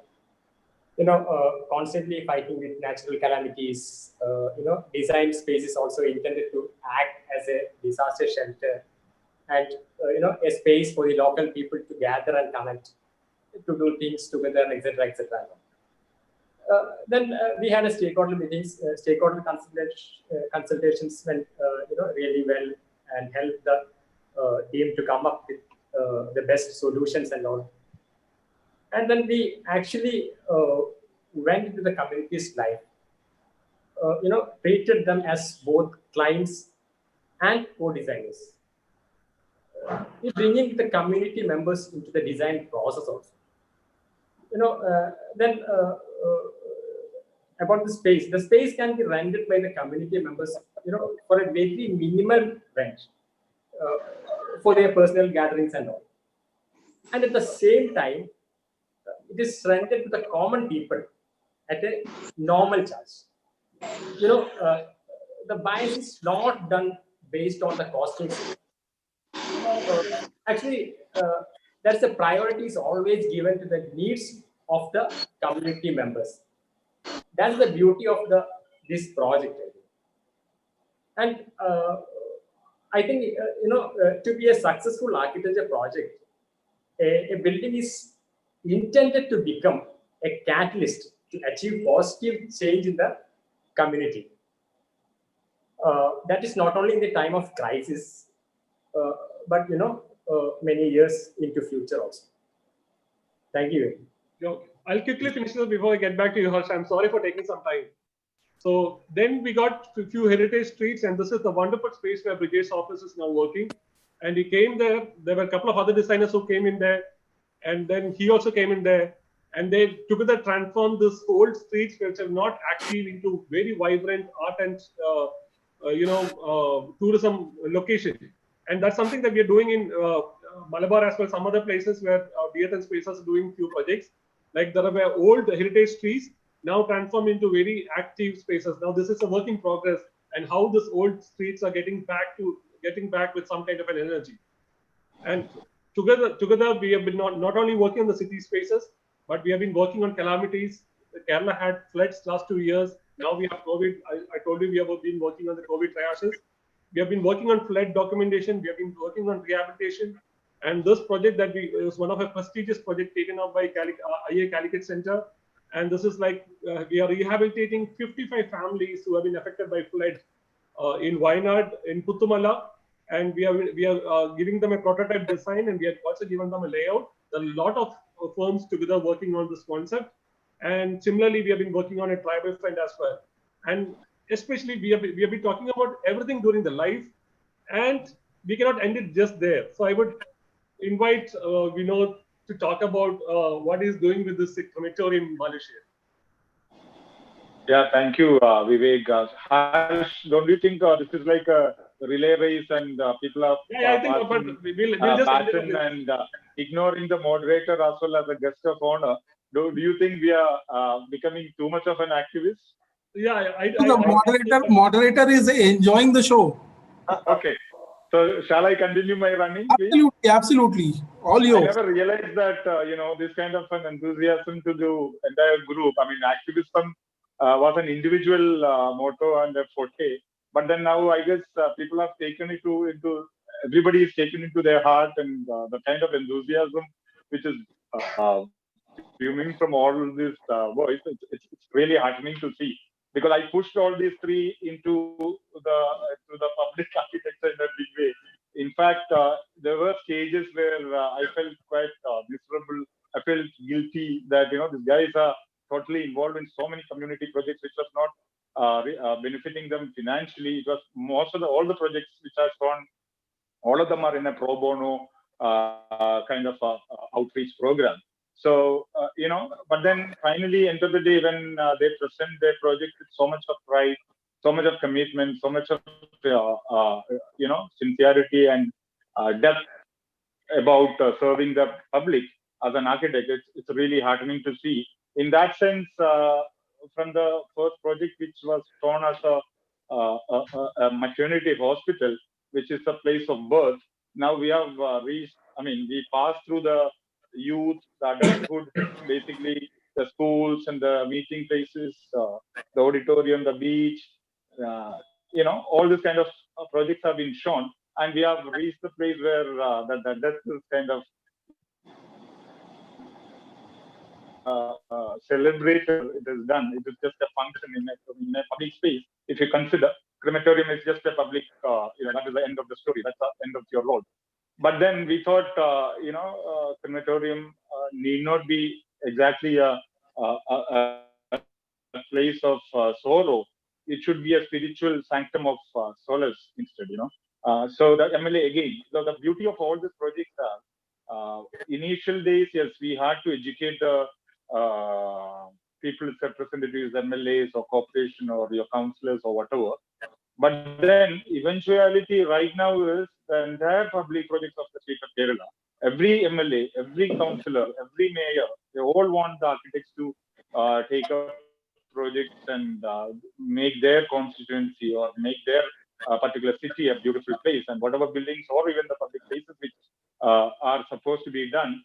Speaker 6: constantly fighting with natural calamities, design space is also intended to act as a disaster shelter, and a space for the local people to gather and connect, to do things together, etc., etc. Then we had a stakeholder meetings, stakeholder consultations went really well and helped the team to come up with the best solutions and all. And then we actually went into the community's life, treated them as both clients and co-designers. bringing the community members into the design process also. Then about the space can be rented by the community members, for a very minimal rent for their personal gatherings and all. And at the same time, it is rented to the common people at a normal charge. The bias is not done based on the costings. Actually, that's the priority is always given to the needs of the community members. That's the beauty of this project. And I think to be a successful architecture project, a building is intended to become a catalyst to achieve positive change in the community. That is not only in the time of crisis, but many years into future also. Thank you.
Speaker 4: I'll quickly finish this before I get back to you, Harsh. I'm sorry for taking some time. So then we got a few heritage streets, and this is the wonderful space where Brigades office is now working. And he came there. There were a couple of other designers who came in there, and then he also came in there, and they together transformed this old streets, which are not active, into very vibrant art and tourism location. And that's something that we are doing in Malabar as well, some other places where DSN Spaces are doing few projects. Like there were old heritage streets now transformed into very active spaces. Now this is a work in progress, and how these old streets are getting back with some kind of an energy. And together we have been not only working on the city spaces, but we have been working on calamities. Kerala had floods last 2 years. Now we have COVID. I told you we have been working on the COVID triages. We have been working on flood documentation. We have been working on rehabilitation. And this project that was one of a prestigious project taken up by IA Calicut Center. And this is like we are rehabilitating 55 families who have been affected by flood in Wayanad, in Puttumala, and we are giving them a prototype design, and we have also given them a layout. There are a lot of firms together working on this concept, and similarly we have been working on a tribal front as well. And especially we have been talking about everything during the life, and we cannot end it just there. So I would invite Vinod to talk about what he's doing with this crematorium in Malaysia.
Speaker 2: Yeah, thank you, Vivek. Harsh, don't you think this is like a relay race and people are
Speaker 4: I think, but we'll just
Speaker 2: and ignoring the moderator as well as a guest of honor? Do you think we are becoming too much of an activist?
Speaker 4: Yeah,
Speaker 1: the moderator is enjoying the show.
Speaker 2: Okay. So shall I continue my running, please?
Speaker 1: Absolutely, absolutely. All yours.
Speaker 2: I never realized that, this kind of an enthusiasm to do entire group. I mean, activism was an individual motto and a forte. But then now I guess people have taken it into everybody is taken into their heart, and the kind of enthusiasm which is fuming from all this voice, it's really heartening to see. Because I pushed all these three into the public architecture in a big way. In fact, there were stages where I felt quite miserable. I felt guilty that these guys are totally involved in so many community projects which was not benefiting them financially. It was all the projects which I've gone, all of them are in a pro bono kind of outreach program. So, but then finally, end of the day, when they present their project with so much of pride, so much of commitment, so much of, sincerity and depth about serving the public as an architect, it's really heartening to see. In that sense, from the first project, which was shown as a maternity hospital, which is a place of birth, now we have reached, we passed through the youth, the adulthood, basically the schools and the meeting places, the auditorium, the beach, all these kind of projects have been shown, and we have reached the place where the death is kind of celebrated. It is done. It is just a function in a public space. If you consider crematorium is just a public, that is the end of the story. That's the end of your role. But then we thought, crematorium need not be exactly a place of sorrow. It should be a spiritual sanctum of solace instead. So the MLA again, so the beauty of all these projects are, initial days, yes, we had to educate the people's representatives, MLAs or corporation or your councillors or whatever. But then eventuality right now is the entire public projects of the state of Kerala. Every MLA, every councillor, every mayor, they all want the architects to take up projects and make their constituency or make their particular city a beautiful place. And whatever buildings or even the public places which are supposed to be done,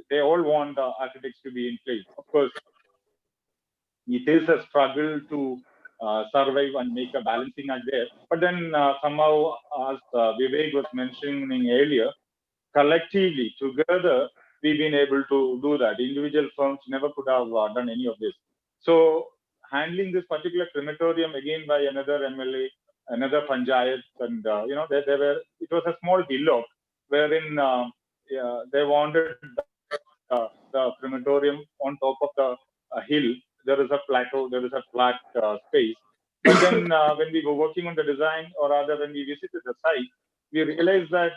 Speaker 2: they all want the architects to be in place. Of course, it is a struggle to survive and make a balancing act there. But then somehow, as Vivek was mentioning earlier, collectively, together, we've been able to do that. Individual firms never could have done any of this. So handling this particular crematorium again by another MLA, another panchayat, and it was a small hillock wherein they wanted the crematorium on top of the hill. There is a plateau, there is a flat space. But then when we were working on the design, or rather when we visited the site, we realized that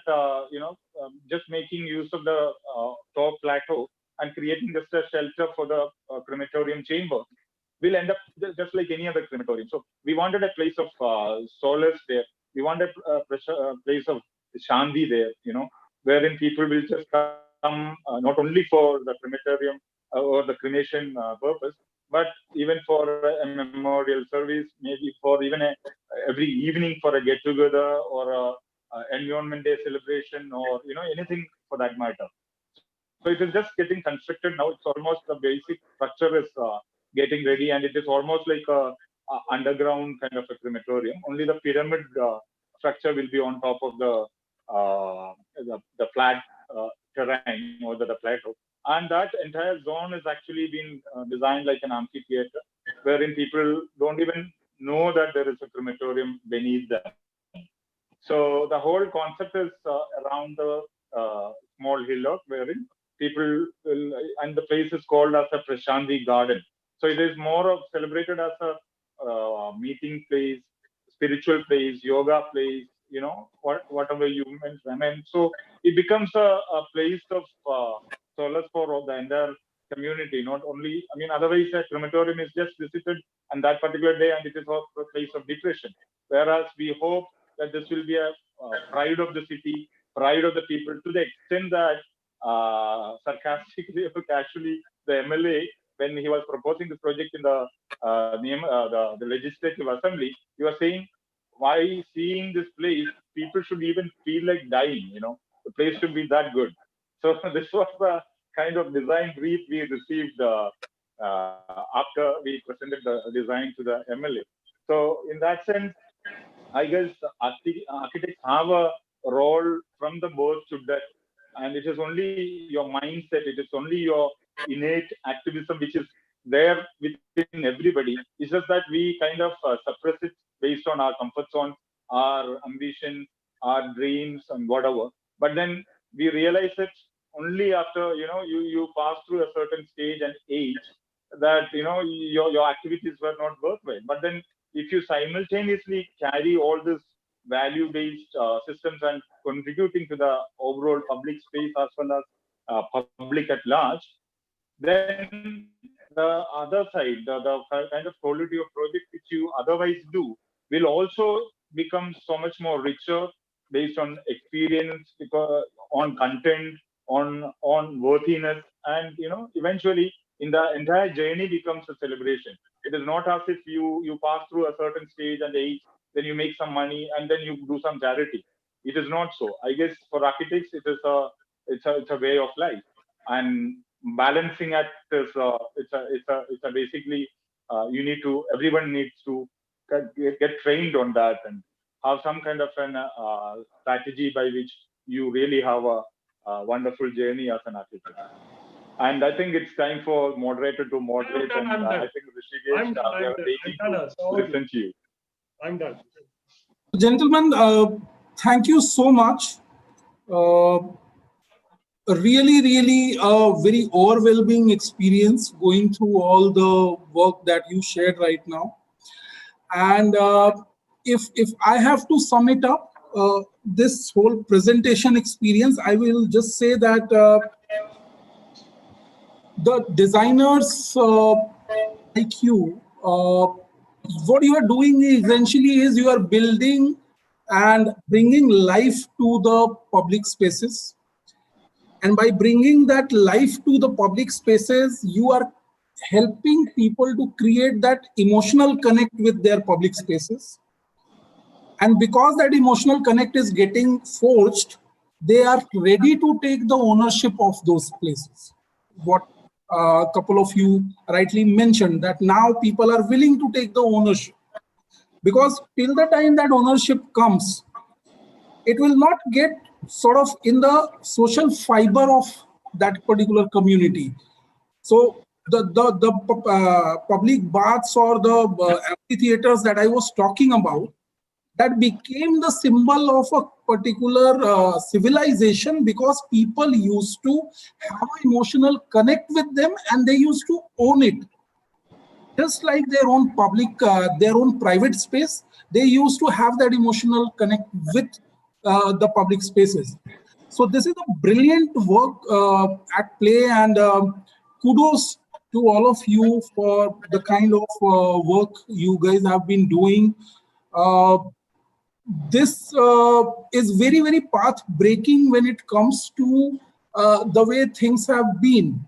Speaker 2: just making use of the top plateau and creating just a shelter for the crematorium chamber will end up just like any other crematorium. So we wanted a place of solace there. We wanted a place of shanti there, wherein people will just come not only for the crematorium or the cremation purpose, but even for a memorial service, maybe for even every evening for a get-together or a environment day celebration, or anything for that matter. So it is just getting constructed now. It's almost the basic structure is getting ready, and it is almost like a underground kind of a crematorium. Only the pyramid structure will be on top of the flat terrain or the plateau. And that entire zone is actually been designed like an amphitheater, wherein people don't even know that there is a crematorium beneath them. So the whole concept is around the small hillock, wherein people will, and the place is called as a Prashanti Garden. So it is more of celebrated as a meeting place, spiritual place, yoga place, whatever you mentioned. I mean, so it becomes a place of solace for the entire community. Not only, otherwise a crematorium is just visited on that particular day, and it is a place of depression. Whereas we hope that this will be a pride of the city, pride of the people, to the extent that sarcastically, actually, the MLA, when he was proposing the project in the legislative assembly, he was saying, why seeing this place, people should even feel like dying, the place should be that good. So this was the kind of design brief we received after we presented the design to the MLA. So in that sense, I guess architects have a role from the birth to death, and it is only your mindset, it is only your innate activism which is there within everybody. It's just that we kind of suppress it based on our comfort zone, our ambition, our dreams, and whatever. But then we realize it only after you pass through a certain stage and age that your activities were not worthwhile. But then if you simultaneously carry all this value-based systems and contributing to the overall public space as well as public at large, then the other side, the kind of quality of project which you otherwise do will also become so much more richer based on experience, on content, on worthiness, and eventually in the entire journey becomes a celebration. It is not as if you pass through a certain stage and age, then you make some money and then you do some charity. It is not so. I guess for architects, it's a way of life, and balancing act is it's a basically everyone needs to get trained on that and have some kind of an strategy by which you really have a wonderful journey as an architect. And I think it's time for moderator to moderate, and I think Rishikesh, we are waiting to listen to you.
Speaker 4: I'm done.
Speaker 1: Gentlemen, thank you so much. Really a very overwhelming experience going through all the work that you shared right now. And if I have to sum it up, this whole presentation experience, I will just say that the designers like you, what you are doing essentially is you are building and bringing life to the public spaces. And by bringing that life to the public spaces, you are helping people to create that emotional connect with their public spaces. And because that emotional connect is getting forged, they are ready to take the ownership of those places. What a couple of you rightly mentioned, that now people are willing to take the ownership. Because till the time that ownership comes, it will not get sort of in the social fiber of that particular community. So the public baths or the amphitheaters that I was talking about, that became the symbol of a particular civilization, because people used to have an emotional connect with them and they used to own it. Just like their own public, their own private space, they used to have that emotional connect with the public spaces. So this is a brilliant work at play, and kudos to all of you for the kind of work you guys have been doing. This is very, very path breaking when it comes to the way things have been.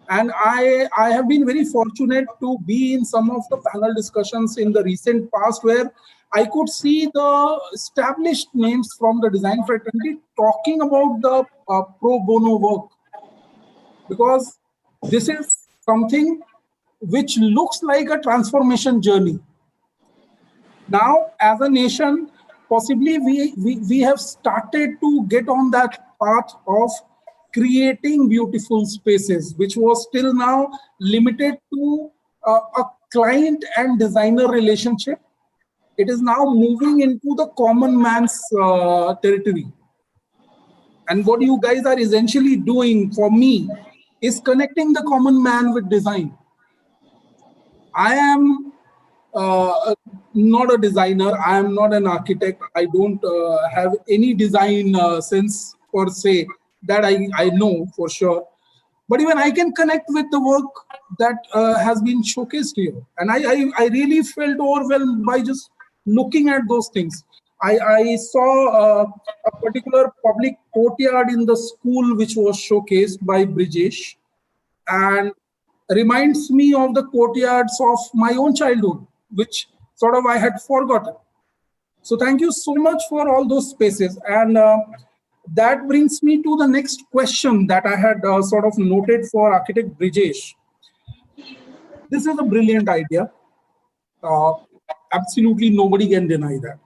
Speaker 1: And I have been very fortunate to be in some of the panel discussions in the recent past where I could see the established names from the design fraternity talking about the pro bono work, because this is something which looks like a transformation journey. Now, as a nation, possibly we have started to get on that path of creating beautiful spaces, which was till now limited to a client and designer relationship. It is now moving into the common man's territory. And what you guys are essentially doing for me is connecting the common man with design. I am not a designer. I am not an architect. I don't have any design sense per se that I know for sure. But even I can connect with the work that has been showcased here. And I really felt overwhelmed by just looking at those things. I saw a particular public courtyard in the school which was showcased by Brijesh, and reminds me of the courtyards of my own childhood, which sort of I had forgotten. So thank you so much for all those spaces. And that brings me to the next question that I had sort of noted for architect Brijesh. This is a brilliant idea. Absolutely nobody can deny that.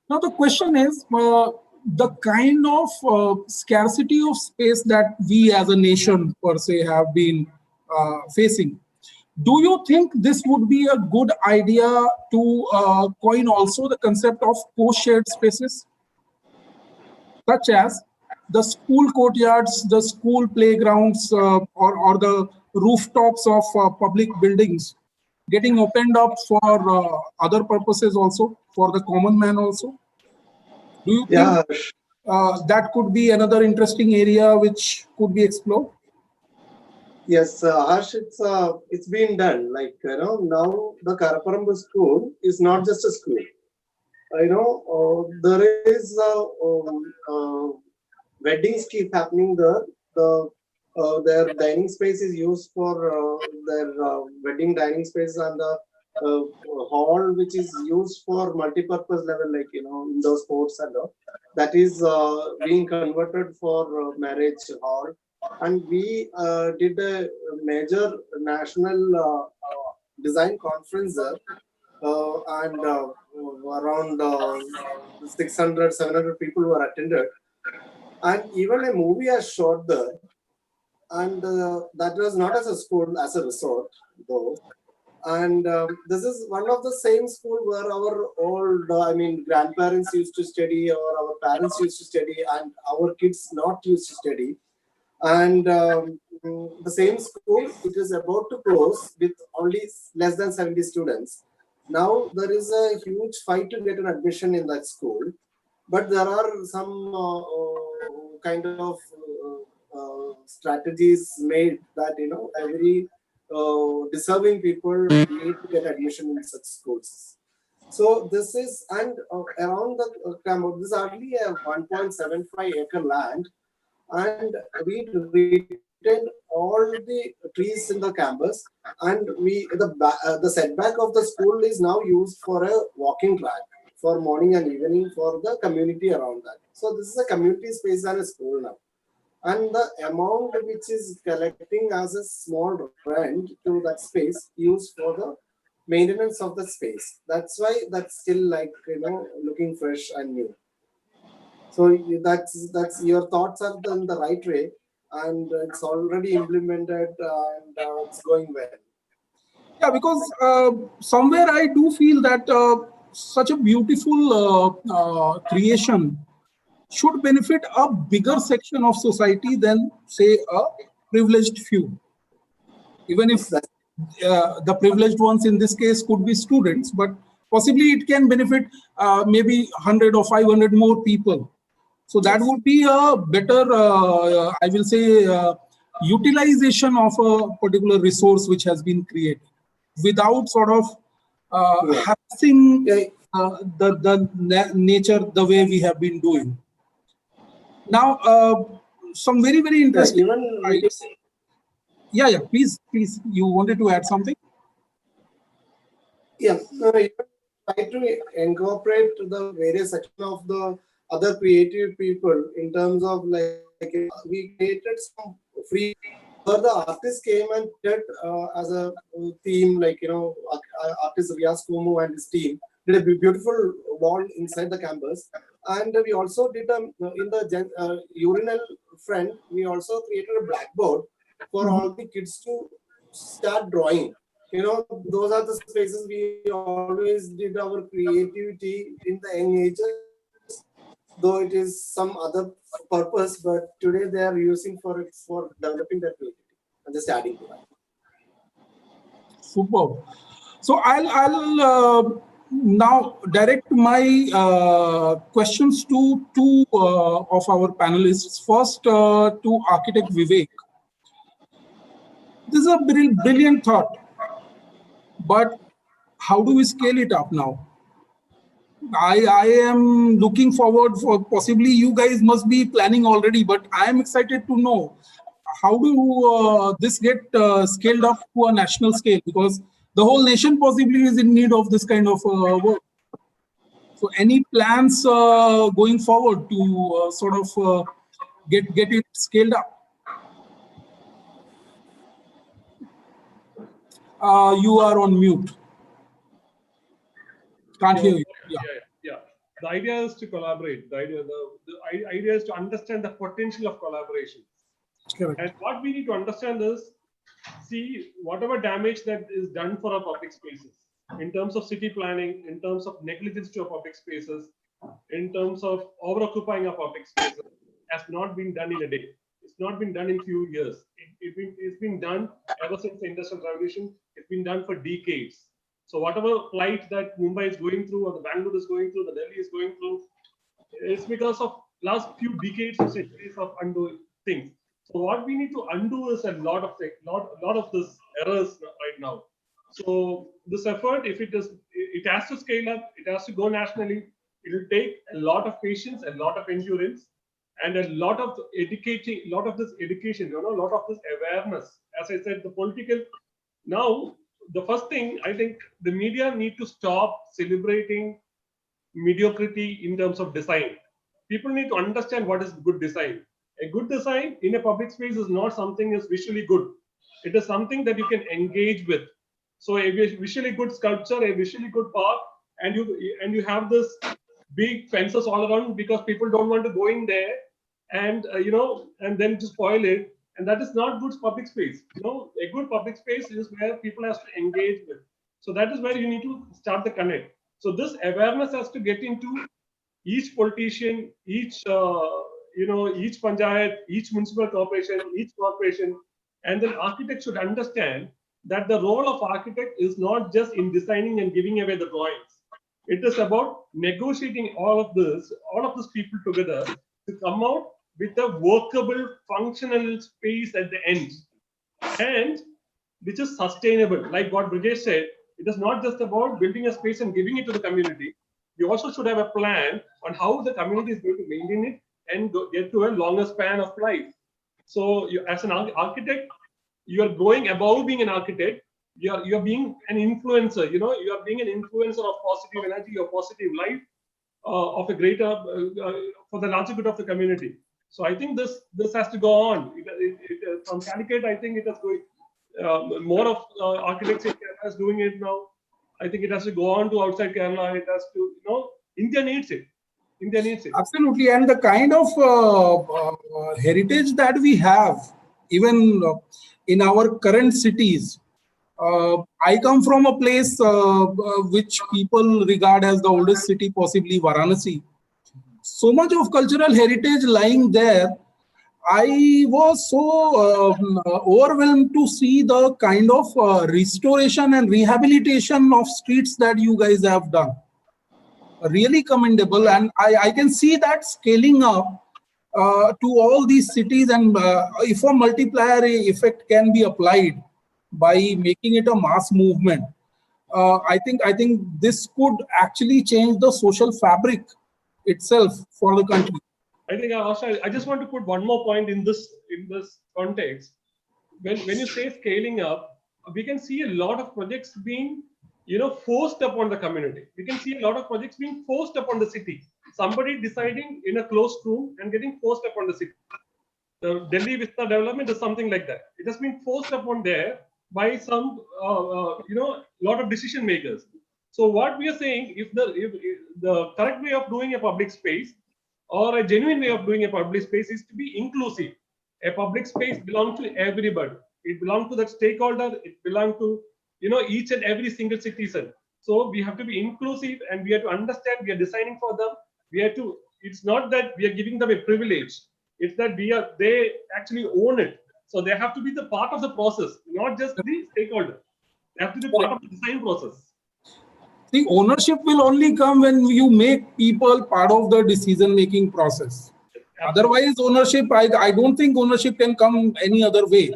Speaker 1: Now the question is, the kind of scarcity of space that we as a nation per se have been facing. Do you think this would be a good idea to coin also the concept of co-shared spaces, such as the school courtyards, the school playgrounds, or the rooftops of public buildings getting opened up for other purposes also, for the common man also? Do you
Speaker 5: Yeah,
Speaker 1: think that could be another interesting area which could be explored?
Speaker 5: yes, Harsh, it's been done. Like, now the Karaparambu school is not just a school. There is weddings keep happening there. Their dining space is used for their wedding dining space, and the hall which is used for multi-purpose level, like indoor sports and all, that is being converted for marriage hall. And we did a major national design conference there, and around 600, 700 people were attended. And even a movie has shot there. And that was not as a school, as a resort, though. And this is one of the same school where our old, grandparents used to study, or our parents used to study, and our kids not used to study. And the same school, it is about to close with only less than 70 students. Now there is a huge fight to get an admission in that school. but there are some kind of strategies made that every deserving people need to get admission in such schools. So this is, and around the campus, this is hardly a 1.75-acre land, and we retained all the trees in the campus, and the setback of the school is now used for a walking track for morning and evening for the community around that. So this is a community space and a school now. And the amount which is collecting as a small rent to that space used for the maintenance of the space. That's why that's still like looking fresh and new. So that's your thoughts are in the right way, and it's already implemented and it's going well.
Speaker 1: Yeah, because somewhere I do feel that such a beautiful creation should benefit a bigger section of society than, say, a privileged few. Even if the privileged ones in this case could be students, but possibly it can benefit maybe 100 or 500 more people. So that would be a better, I will say, utilization of a particular resource which has been created without sort of harassing the nature the way we have been doing. Now, some very, very interesting. Yeah, please, you wanted to add something?
Speaker 5: Yeah, no, you try to incorporate the various section of the other creative people in terms of we created some free where the artist came and did as a theme, artist Riaz Kumu and his team did a beautiful wall inside the campus. And we also did in the urinal front, we also created a blackboard for all the kids to start drawing. Those are the spaces we always did our creativity in the young ages, though it is some other purpose, but today they are using for developing their creativity and just adding to that.
Speaker 1: Superb. So I'll now direct my questions to two of our panelists. First, to architect Vivek. This is a brilliant thought, but how do we scale it up now? I am looking forward for, possibly you guys must be planning already, but I am excited to know how do this get scaled up to a national scale, because the whole nation possibly is in need of this kind of work. So any plans going forward to sort of get it scaled up? You are on mute. Can't hear you.
Speaker 4: Yeah. The idea is to collaborate. The idea is to understand the potential of collaboration.
Speaker 1: Correct.
Speaker 4: And what we need to understand is, see, whatever damage that is done for our public spaces, in terms of city planning, in terms of negligence to our public spaces, in terms of over-occupying our public spaces, has not been done in a day. It's not been done in few years. It's been done ever since the Industrial Revolution. It's been done for decades. So whatever plight that Mumbai is going through, or the Bangalore is going through, the Delhi is going through, it's because of last few decades or centuries of undoing things. So what we need to undo is a lot of things, lot of this errors right now. So this effort, if it has to scale up, it has to go nationally. It will take a lot of patience, a lot of endurance, and a lot of educating, a lot of this education, a lot of this awareness. As I said, the political now. The first thing, I think the media need to stop celebrating mediocrity in terms of design. People need to understand what is good design. A good design in a public space is not something is visually good. It is something that you can engage with. So a visually good sculpture, a visually good park, and you have this big fences all around because people don't want to go in there and and then to spoil it. And that is not good public space. A good public space is where people have to engage with. So that is where you need to start the connect. So this awareness has to get into each politician, each each panchayat, each municipal corporation, each corporation, and then architects should understand that the role of architect is not just in designing and giving away the drawings. It is about negotiating all of these people together to come out with a workable, functional space at the end, and which is sustainable. Like what Brijesh said, it is not just about building a space and giving it to the community. You also should have a plan on how the community is going to maintain it and get to a longer span of life. So, as an architect, you are going above being an architect. You're being an influencer. You are being an influencer of positive energy or positive life of a greater for the larger good of the community. So I think this has to go on. From Calicut, I think it is going. More of architects in Kerala is doing it now. I think it has to go on to outside Kerala. It has to, India needs it. India needs it.
Speaker 1: Absolutely. And the kind of heritage that we have, even in our current cities. I come from a place which people regard as the oldest city, possibly Varanasi. So much of cultural heritage lying there. I was so overwhelmed to see the kind of restoration and rehabilitation of streets that you guys have done. Really commendable, and I can see that scaling up to all these cities, and if a multiplier effect can be applied by making it a mass movement, I think this could actually change the social fabric itself for the country.
Speaker 4: I think I just want to put one more point in this context. When you say scaling up, we can see a lot of projects being forced upon the community. We can see a lot of projects being forced upon the city. Somebody deciding in a closed room and getting forced upon the city. The Delhi Vista development is something like that. It has been forced upon there by some lot of decision makers. So what we are saying, if the correct way of doing a public space or a genuine way of doing a public space is to be inclusive. A public space belongs to everybody. It belongs to the stakeholder. It belongs to each and every single citizen. So we have to be inclusive, and we have to understand we are designing for them. We have to. It's not that we are giving them a privilege. It's that they actually own it. So they have to be the part of the process, not just the stakeholder. They have to be part of the design process.
Speaker 1: The ownership will only come when you make people part of the decision-making process. Otherwise, ownership, I don't think ownership can come any other way.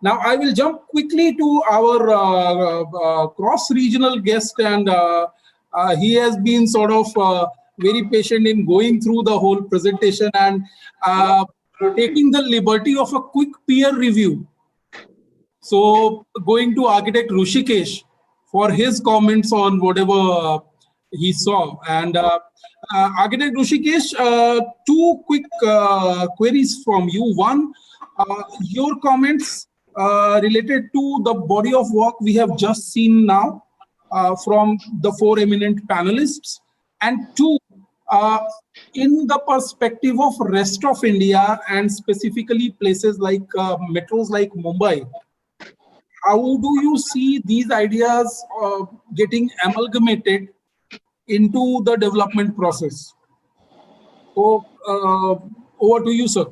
Speaker 1: Now, I will jump quickly to our cross-regional guest, and he has been sort of very patient in going through the whole presentation and taking the liberty of a quick peer review. So, going to architect Rushikesh for his comments on whatever he saw. And architect Rushikesh, two quick queries from you. One, your comments related to the body of work we have just seen now from the four eminent panelists. And two, in the perspective of rest of India and specifically places like metros like Mumbai, how do you see these ideas getting amalgamated into the development process? So, over to you, sir.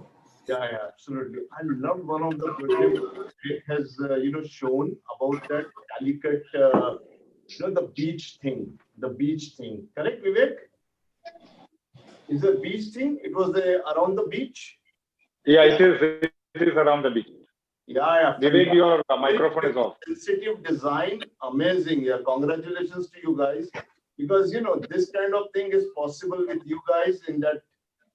Speaker 3: Yeah, absolutely. I love one of the projects it has shown about that Calicut, the beach thing. Correct, Vivek? Is the beach thing? It was around the beach.
Speaker 2: Yeah, it is around the beach.
Speaker 3: Yeah.
Speaker 2: Vivek, your microphone is off.
Speaker 3: Sensitive design, amazing. Yeah, congratulations to you guys, because this kind of thing is possible with you guys in that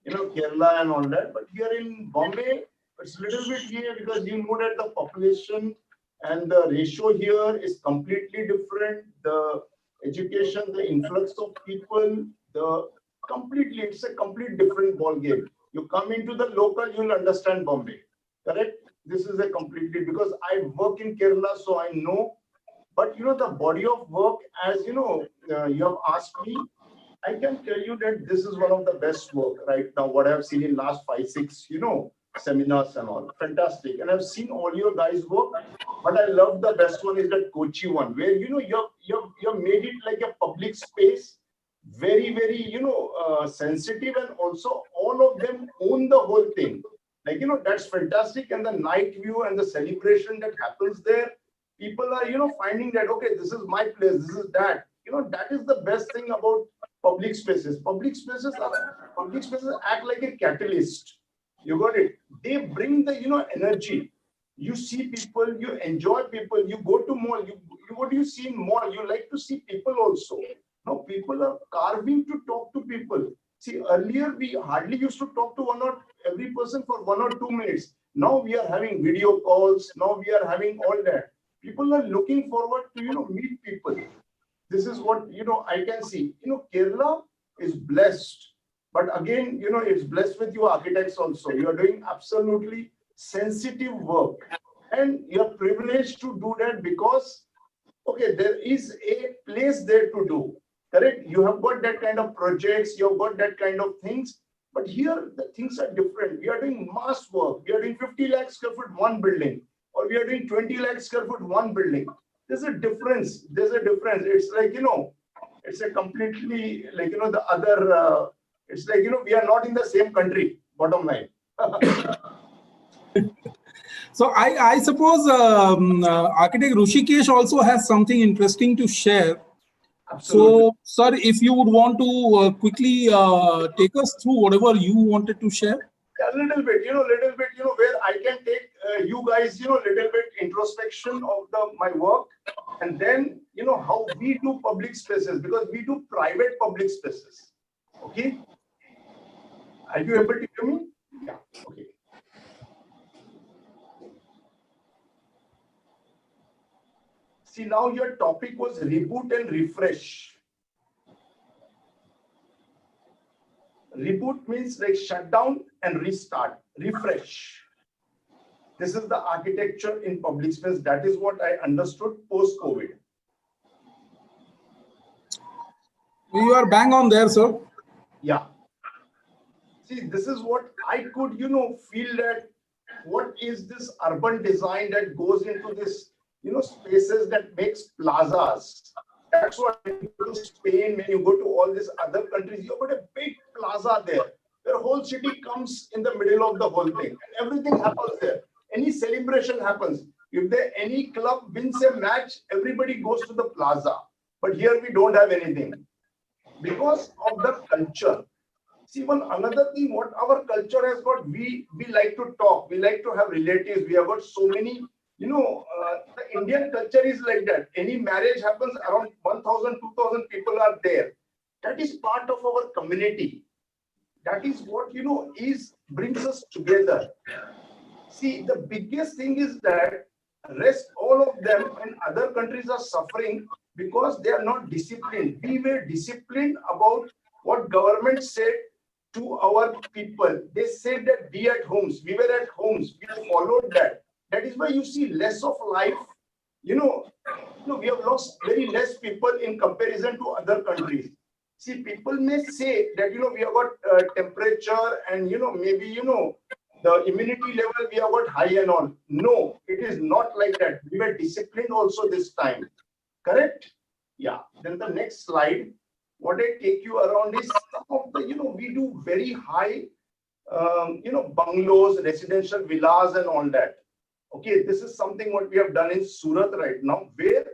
Speaker 3: Kerala and all that. But here in Bombay, it's a little bit here because you know that the population and the ratio here is completely different. The education, the influx of people, it's a complete different ball game. You come into the local, you'll understand Bombay. Correct? This is a completely, because I work in Kerala, so I know. But the body of work, as you have asked me, I can tell you that this is one of the best work right now, what I've seen in last 5-6 seminars and all. Fantastic. And I've seen all your guys work, but I love the best one is that Kochi one, where you've made it like a public space, very, very sensitive, and also all of them own the whole thing. Like that's fantastic. And the night view and the celebration that happens there, people are finding that, okay, this is my place, this is that. That is the best thing about public spaces. Public spaces act like a catalyst. You got it? They bring the, energy. You see people, you enjoy people, you go to mall, what do you see in mall? You like to see people also. Now people are carving to talk to people. See, earlier we hardly used to talk to every person for 1 or 2 minutes. Now we are having video calls. Now we are having all that. People are looking forward to, meet people. This is what, I can see. Kerala is blessed. But again, it's blessed with you architects also. You are doing absolutely sensitive work. And you're privileged to do that because, okay, there is a place there to do. Correct? You have got that kind of projects. You have got that kind of things. But here, the things are different. We are doing mass work. We are doing 50 lakh square foot, one building. Or we are doing 20 lakh square foot, one building. There's a difference. There's a difference. It's like, it's a completely, like, the other, it's like, we are not in the same country, bottom line.
Speaker 1: So I suppose architect Rushikesh also has something interesting to share.
Speaker 3: Absolutely.
Speaker 1: So, sir, if you would want to quickly take us through whatever you wanted to share.
Speaker 3: A little bit, where I can take you guys, little bit introspection of my work, and then, how we do public spaces, because we do private public spaces. Okay. Are you able to hear me? Yeah. Okay. See, now your topic was reboot and refresh. Reboot means like shut down and restart, refresh. This is the architecture in public space. That is what I understood post-COVID.
Speaker 1: You are bang on there, sir.
Speaker 3: Yeah. See, this is what I could, feel that what is this urban design that goes into this, spaces that makes plazas. That's what when you go to Spain, when you go to all these other countries, you've got a big plaza there. The whole city comes in the middle of the whole thing. And everything happens there. Any celebration happens. If there any club wins a match, everybody goes to the plaza. But here we don't have anything. Because of the culture. See, one another thing, what our culture has got, we like to talk. We like to have relatives. We have got so many, the Indian culture is like that. Any marriage happens, around 1,000, 2,000 people are there. That is part of our community. That is what, brings us together. See, the biggest thing is that rest, all of them and other countries are suffering because they are not disciplined. We were disciplined about what government said to our people. They said that be at homes. We were at homes. We followed that. That is why you see less of life. We have lost very less people in comparison to other countries. See, people may say that, we have got temperature and, maybe, the immunity level, we have got high and all. No, it is not like that. We were disciplined also this time. Correct? Yeah. Then the next slide, what I take you around is some of the, we do very high, bungalows, residential villas and all that. Okay, this is something what we have done in Surat right now, where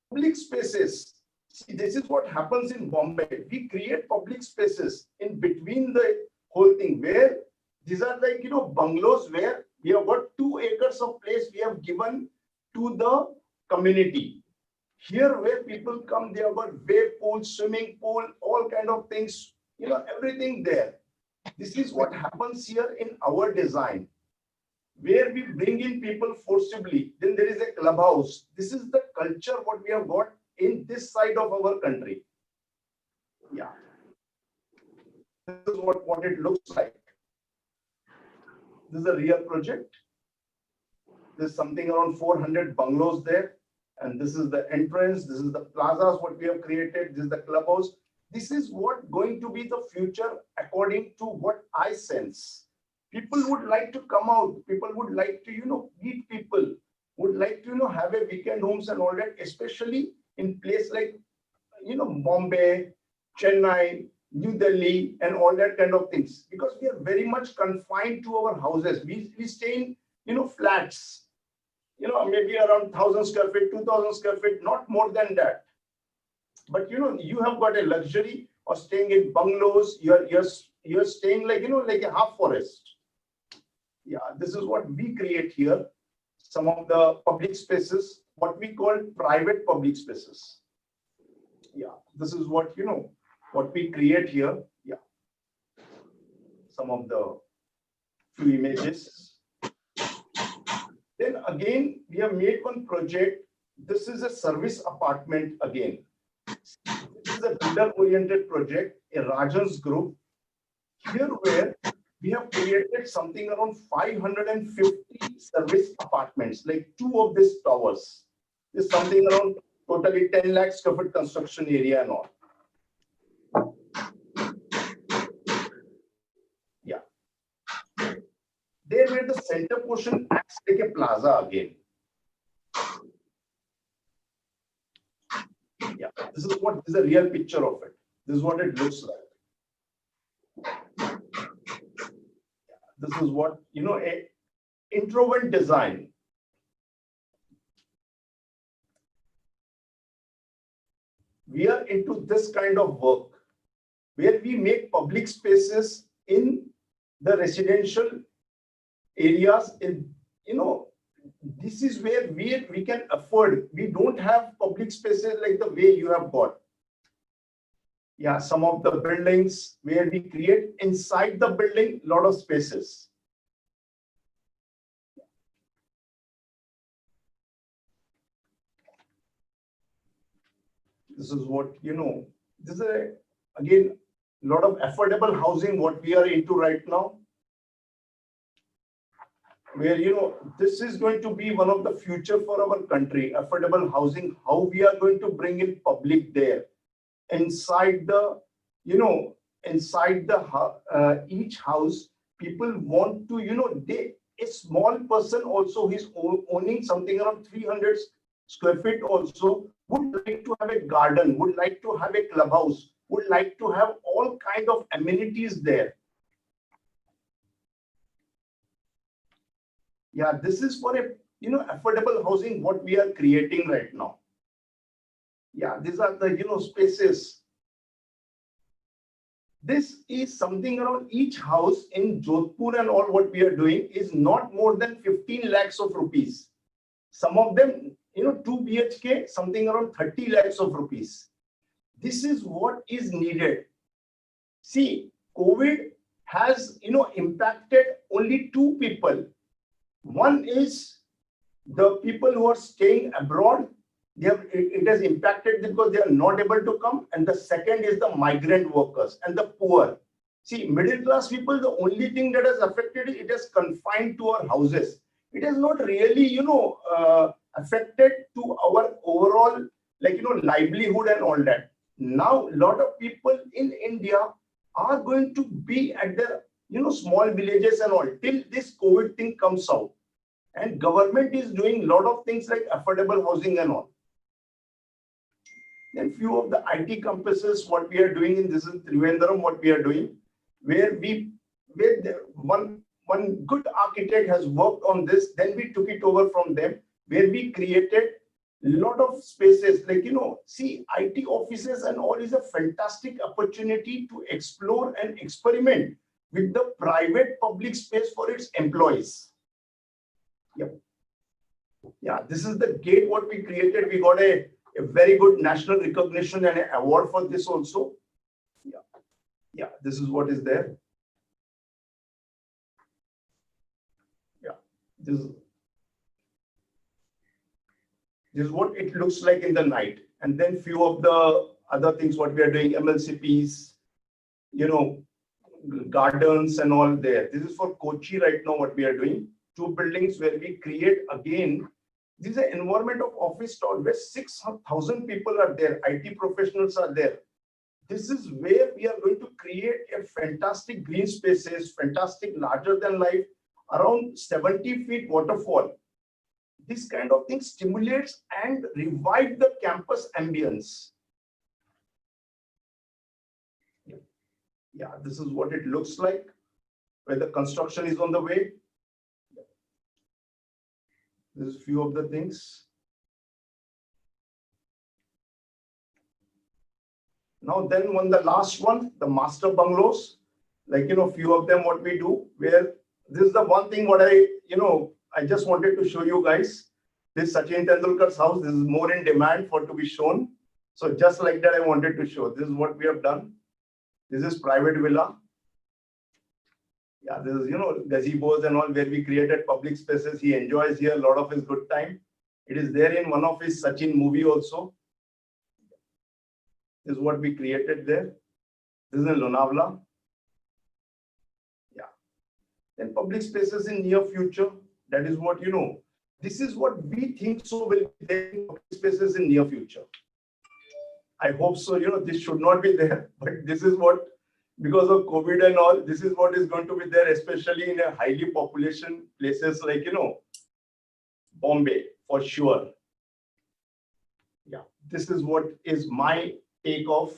Speaker 3: public spaces, see, this is what happens in Bombay. We create public spaces in between the whole thing, where these are like, bungalows where we have got 2 acres of place we have given to the community. Here where people come, they have got wave pool, swimming pool, all kind of things, everything there. This is what happens here in our design, where we bring in people forcibly. Then there is a clubhouse. This is the culture what we have got in this side of our country. Yeah. This is what it looks like. This is a real project. There's something around 400 bungalows there. And this is the entrance. This is the plazas what we have created. This is the clubhouse. This is what going to be the future according to what I sense. People would like to come out. People would like to, meet people. Would like to, have a weekend homes and all that, especially in place like, Bombay, Chennai, New Delhi, and all that kind of things. Because we are very much confined to our houses. We stay in, flats. Maybe around 1,000 square feet, 2,000 square feet, not more than that. But you have got a luxury of staying in bungalows. You're staying like like a half forest. Yeah, this is what we create here. Some of the public spaces, what we call private public spaces. Yeah, this is what what we create here. Yeah, some of the few images. Then again, we have made one project. This is a service apartment again. This is a builder-oriented project, a Rajan's group. Here where we have created something around 550 service apartments, like 2 of these towers. Is something around totally 10 lakh square foot construction area and all. Yeah. There where the center portion acts like a plaza again. Yeah, this is a real picture of it. This is what it looks like. Yeah, this is what, a introvert design. We are into this kind of work where we make public spaces in the residential areas. This is where we can afford. We don't have public spaces like the way you have got. Yeah, some of the buildings where we create inside the building lot of spaces. This is what this is again a lot of affordable housing what we are into right now, where this is going to be one of the future for our country. Affordable housing, how we are going to bring in public there inside the inside the each house. People want to a small person also who is owning something around 300 square feet also would like to have a garden, would like to have a clubhouse, would like to have all kind of amenities there. Yeah, this is for a affordable housing what we are creating right now. Yeah, these are the spaces. This is something around each house in Jodhpur, and all what we are doing is not more than 15 lakhs of rupees. Some of them 2 BHK, something around 30 lakhs of rupees. This is what is needed. See, COVID has impacted only 2 people. One is the people who are staying abroad. It has impacted because they are not able to come. And the second is the migrant workers and the poor. See, middle class people, the only thing that has affected it has confined to our houses. It has not really, affected to our overall, livelihood and all that. Now, a lot of people in India are going to be at the, small villages and all till this COVID thing comes out. And government is doing a lot of things like affordable housing and all. Then few of the IT campuses, what we are doing in this is Trivandrum, what we are doing, where one good architect has worked on this, then we took it over from them, where we created a lot of spaces like, see, IT offices and all is a fantastic opportunity to explore and experiment with the private public space for its employees. Yep. Yeah, this is the gate what we created. We got a very good national recognition and an award for this also. Yeah, yeah, this is what is there. Yeah, this is what it looks like in the night. And then few of the other things what we are doing, MLCPs, gardens and all there. This is for Kochi right now what we are doing. 2 buildings where we create again. This is an environment of office stall where 6,000 people are there, IT professionals are there. This is where we are going to create a fantastic green spaces, fantastic larger than life, around 70 feet waterfall. This kind of thing stimulates and revive the campus ambience. Yeah, this is what it looks like, where the construction is on the way. This is few of the things. Now then, the last one, the master bungalows, like, few of them what we do, where this is the one thing what I just wanted to show you guys. This Sachin Tendulkar's house, this is more in demand for to be shown. So just like that, I wanted to show. This is what we have done. This is private villa. Yeah, this is, gazebos and all where we created public spaces. He enjoys here a lot of his good time. It is there in one of his Sachin movie also. This is what we created there. This is in Lonavala. Yeah. Then public spaces in near future. That is what, this is what we think so will be there in public spaces in near future. I hope so, this should not be there, but this is what, because of COVID and all, this is what is going to be there, especially in a highly population places like, Bombay, for sure. Yeah, this is what is my take of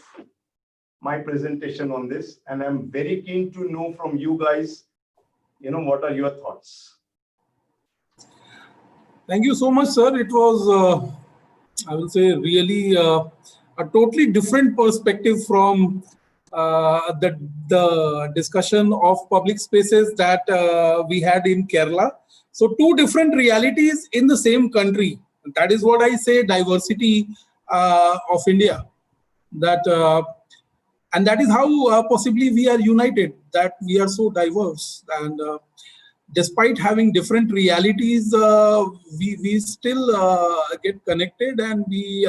Speaker 3: my presentation on this. And I'm very keen to know from you guys, what are your thoughts?
Speaker 1: Thank you so much, sir. It was, I will say, really a totally different perspective from the discussion of public spaces that we had in Kerala. So two different realities in the same country. That is what I say, diversity of India. And that is how possibly we are united, that we are so diverse. And despite having different realities, we still get connected, and we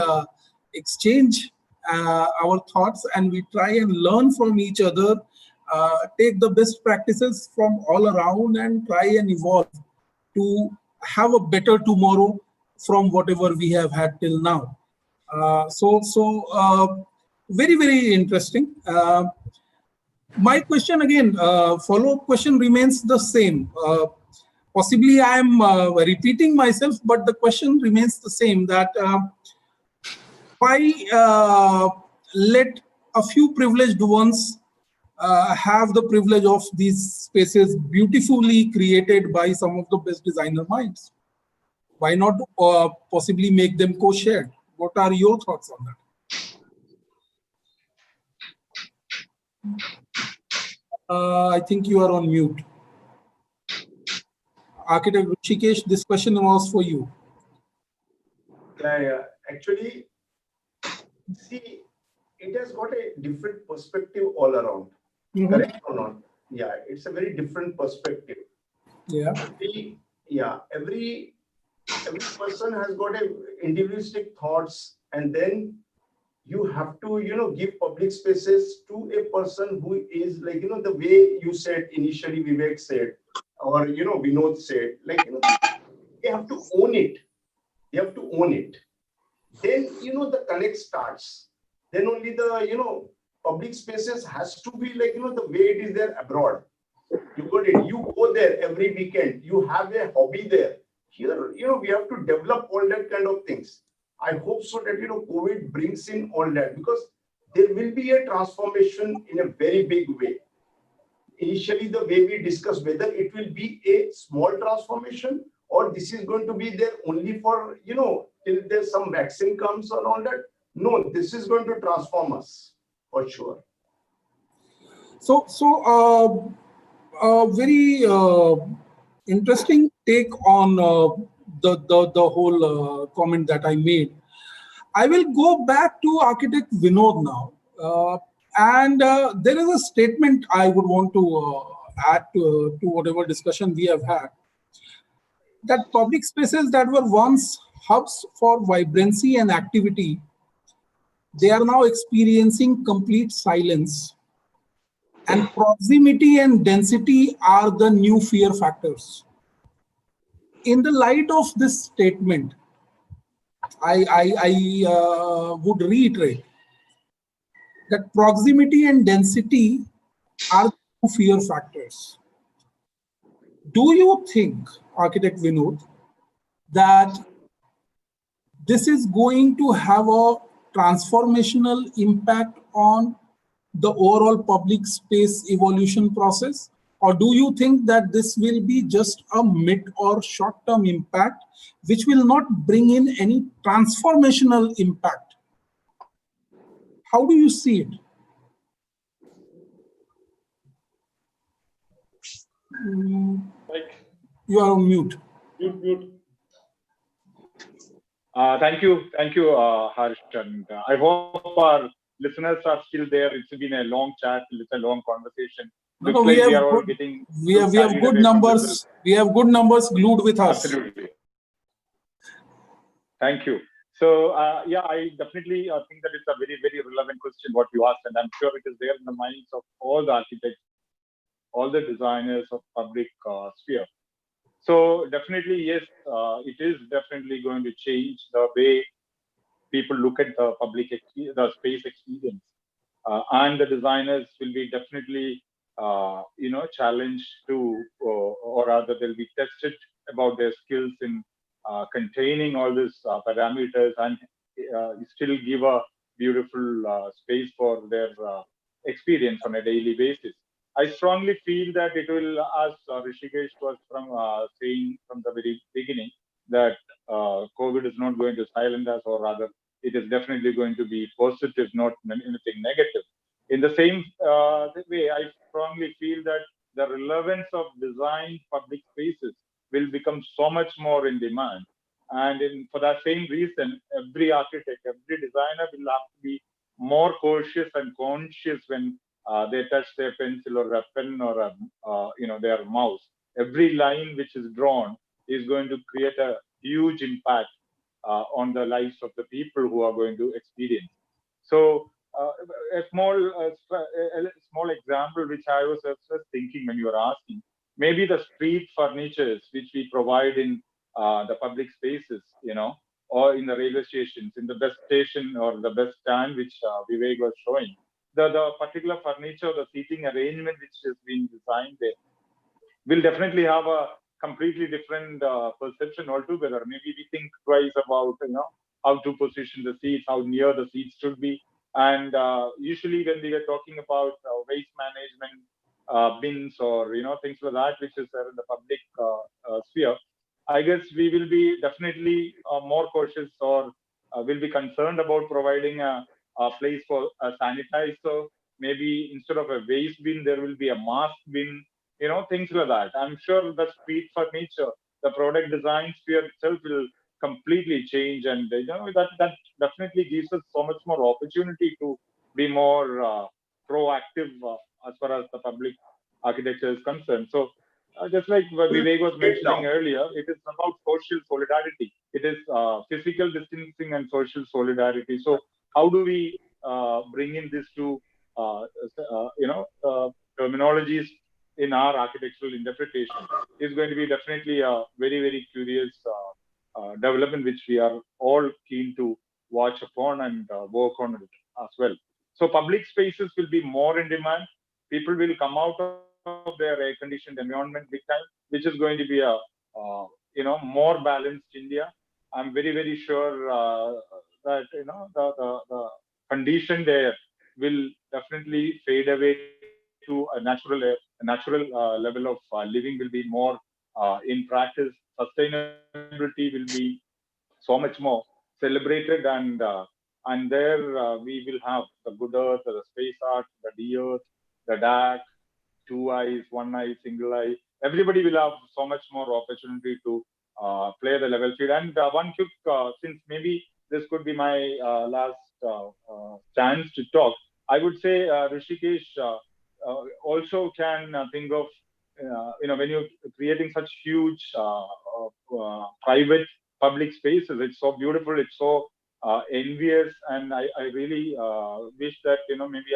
Speaker 1: exchange our thoughts, and we try and learn from each other, take the best practices from all around, and try and evolve to have a better tomorrow from whatever we have had till now. Very, very interesting. My question again, follow-up question remains the same. Possibly I am repeating myself, but the question remains the same, that why let a few privileged ones have the privilege of these spaces beautifully created by some of the best designer minds? Why not possibly make them co-shared? What are your thoughts on that? I think you are on mute. Architect Rishikesh, this question was for you.
Speaker 3: Yeah. Actually, see, it has got a different perspective all around. Correct or not? Yeah, it's a very different perspective.
Speaker 1: Yeah.
Speaker 3: Every person has got a individualistic thoughts, and then you have to, give public spaces to a person who is like, the way you said initially, Vivek said, or, Vinod said, like, they have to own it. They have to own it. Then, the connect starts. Then only the, public spaces has to be like, the way it is there abroad. You got it. You go there every weekend. You have a hobby there. Here, we have to develop all that kind of things. I hope so that, COVID brings in all that, because there will be a transformation in a very big way. Initially, the way we discussed, whether it will be a small transformation or this is going to be there only for, till there's some vaccine comes or all that. No, this is going to transform us for sure.
Speaker 1: So very interesting take on the whole comment that I made. I will go back to architect Vinod now. And there is a statement I would want to add to whatever discussion we have had, that public spaces that were once hubs for vibrancy and activity, they are now experiencing complete silence. And proximity and density are the new fear factors. In the light of this statement, I would reiterate that proximity and density are the new fear factors. Do you think, Architect Vinod, that this is going to have a transformational impact on the overall public space evolution process? Or do you think that this will be just a mid or short-term impact, which will not bring in any transformational impact? How do you see it?
Speaker 4: Like,
Speaker 1: You are on mute.
Speaker 4: mute.
Speaker 2: Thank you, Harsh. And I hope our listeners are still there. It's been a long chat. It's a long conversation.
Speaker 1: No,
Speaker 2: Looks
Speaker 1: we
Speaker 2: like
Speaker 1: have
Speaker 2: we are all
Speaker 1: good,
Speaker 2: getting
Speaker 1: we have
Speaker 2: carried
Speaker 1: good
Speaker 2: away from this.
Speaker 1: numbers. We have good numbers glued with us.
Speaker 2: Absolutely. Thank you. So, yeah, I definitely think that it's a very, very relevant question what you asked, and I'm sure it is there in the minds of all the architects, all the designers of public sphere. So, definitely, yes, it is definitely going to change the way people look at the the space experience, and the designers will be definitely, challenged to, or rather, they'll be tested about their skills in containing all these parameters and still give a beautiful space for their experience on a daily basis. I strongly feel that it will, as Rishikesh was saying from the very beginning, that COVID is not going to silence us, or rather, it is definitely going to be positive, not anything negative. In the same way, I strongly feel that the relevance of design public spaces will become so much more in demand. And for that same reason, every architect, every designer will have to be more cautious and conscious when they touch their pencil or a pen or their mouse. Every line which is drawn is going to create a huge impact on the lives of the people who are going to experience. So a small example which I was just thinking when you were asking, maybe the street furnitures which we provide in the public spaces, or in the railway stations, in the best station or the best stand which Vivek was showing. The particular furniture, the seating arrangement which has been designed there will definitely have a completely different perception altogether. Maybe we think twice about how to position the seats, how near the seats should be, and usually when we are talking about waste management bins or things like that, which is there in the public sphere, I guess we will be definitely more cautious, or will be concerned about providing a place for a sanitizer. Maybe instead of a waste bin, there will be a mask bin, things like that. I'm sure the street furniture, the product design sphere itself will completely change, and that definitely gives us so much more opportunity to be more proactive as far as the public architecture is concerned. So, just like what Vivek was mentioning earlier, it is about social solidarity. It is physical distancing and social solidarity. So, how do we bring in this to terminologies in our architectural interpretation is going to be definitely a very, very curious development, which we are all keen to watch upon and work on it as well. So public spaces will be more in demand. People will come out of their air-conditioned environment big time, which is going to be a more balanced India. I'm very, very sure that the condition there will definitely fade away to a natural level of living will be more in practice. Sustainability will be so much more celebrated, and there we will have the good earth, the space art, the D-earth, the DAC, two eyes, one eye, single eye. Everybody will have so much more opportunity to play the level field. And one quick, since maybe this could be my last chance to talk, I would say Rishikesh also can think of, when you're creating such huge private public spaces, it's so beautiful, it's so envious, and I really wish that, maybe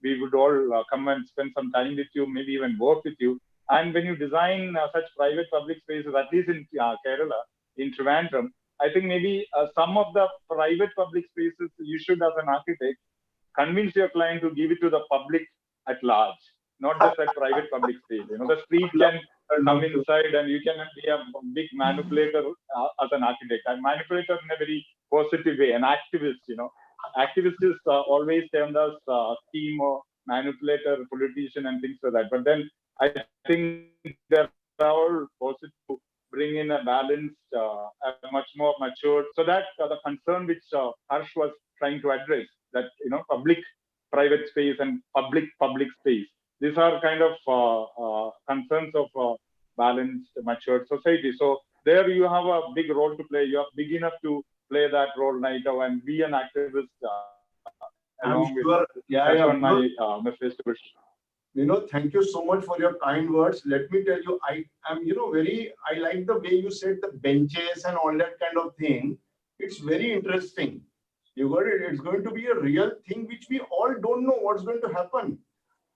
Speaker 2: we would all come and spend some time with you, maybe even work with you. And when you design such private public spaces, at least in Kerala, in Trivandrum, I think maybe some of the private public spaces you should, as an architect, convince your client to give it to the public at large, not just that private public space. The street can come inside, and you can be a big manipulator as an architect. A manipulator in a very positive way, an activist. Activist is always termed as scheme or manipulator, politician, and things like that. But then I think they're all positive to bring bring in a balanced, a much more matured, so that the concern which Harsh was trying to address, that public-private space and public-public space, these are kind of concerns of balanced, matured society. So there you have a big role to play. You are big enough to play that role right now and be an activist along with. That's on my message to
Speaker 3: Vinod, thank you so much for your kind words. Let me tell you, I am, I like the way you said the benches and all that kind of thing. It's very interesting. You got it. It's going to be a real thing which we all don't know what's going to happen.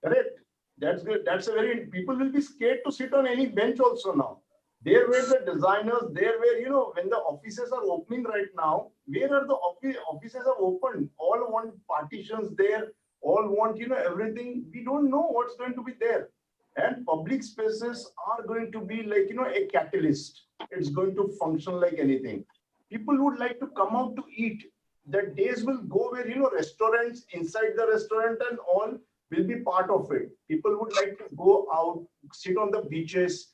Speaker 3: Correct? That's good. That's a very, people will be scared to sit on any bench also now. There were the designers, there were, when the offices are opening right now, where are the offices are open? All want partitions there, all want, everything. We don't know what's going to be there. And public spaces are going to be like, a catalyst. It's going to function like anything. People would like to come out to eat. The days will go where, restaurants inside the restaurant and all will be part of it. People would like to go out, sit on the beaches,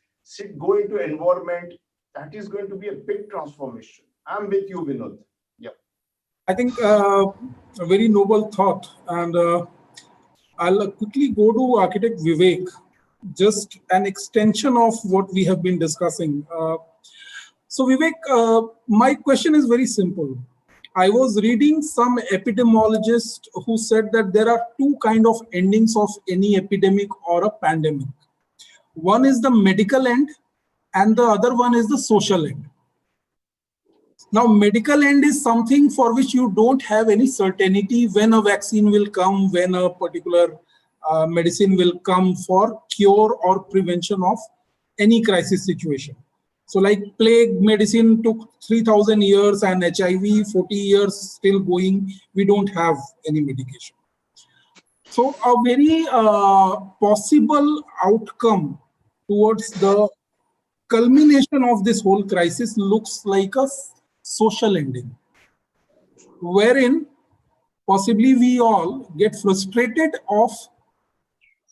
Speaker 3: go into environment. That is going to be a big transformation. I'm with you, Vinod. Yeah.
Speaker 1: I think a very noble thought. And I'll quickly go to architect Vivek, just an extension of what we have been discussing. So Vivek, my question is very simple. I was reading some epidemiologist who said that there are two kinds of endings of any epidemic or a pandemic. One is the medical end and the other one is the social end. Now, medical end is something for which you don't have any certainty when a vaccine will come, when a particular medicine will come for cure or prevention of any crisis situation. So like plague medicine took 3,000 years and HIV 40 years still going, we don't have any medication. So a very possible outcome towards the culmination of this whole crisis looks like a social ending, wherein possibly we all get frustrated of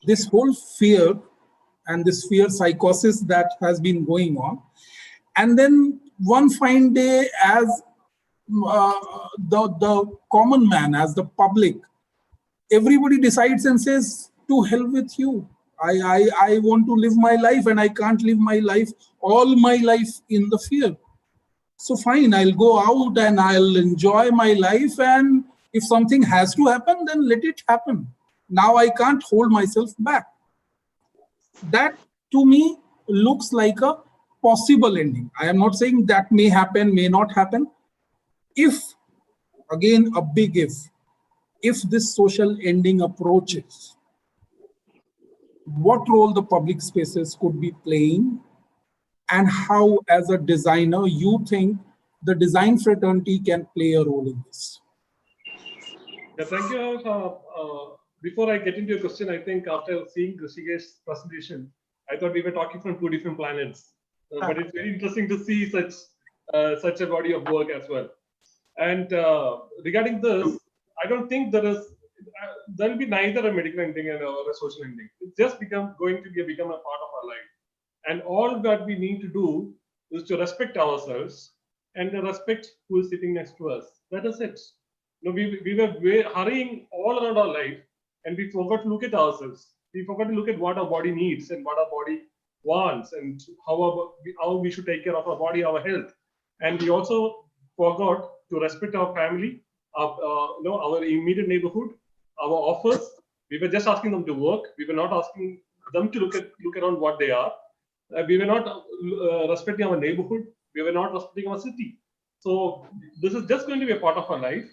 Speaker 1: this whole fear and this fear psychosis that has been going on. And then one fine day, as the common man, as the public, everybody decides and says, to hell with you. I want to live my life and I can't live my life, all my life in the fear. So fine, I'll go out and I'll enjoy my life. And if something has to happen, then let it happen. Now I can't hold myself back. That to me looks like a possible ending. I am not saying that may happen, may not happen. If, again, a big if this social ending approaches, what role the public spaces could be playing, and how, as a designer, you think the design fraternity can play a role in this?
Speaker 4: Yeah, thank you. Before I get into your question, I think after seeing Rishikesh's presentation, I thought we were talking from two different planets. But it's very interesting to see such a body of work as well. And regarding this, I don't think there'll be neither a medical ending or a social ending. It's just going to become a part of our life. And all that we need to do is to respect ourselves and respect who is sitting next to us. That is it. We were hurrying all around our life, and we forgot to look at ourselves. We forgot to look at what our body needs and what our body wants, and how we should take care of our body, our health. And we also forgot to respect our family, our immediate neighborhood, our offers. We were just asking them to work. We were not asking them to look around what they are. We were not respecting our neighborhood. We were not respecting our city. So this is just going to be a part of our life.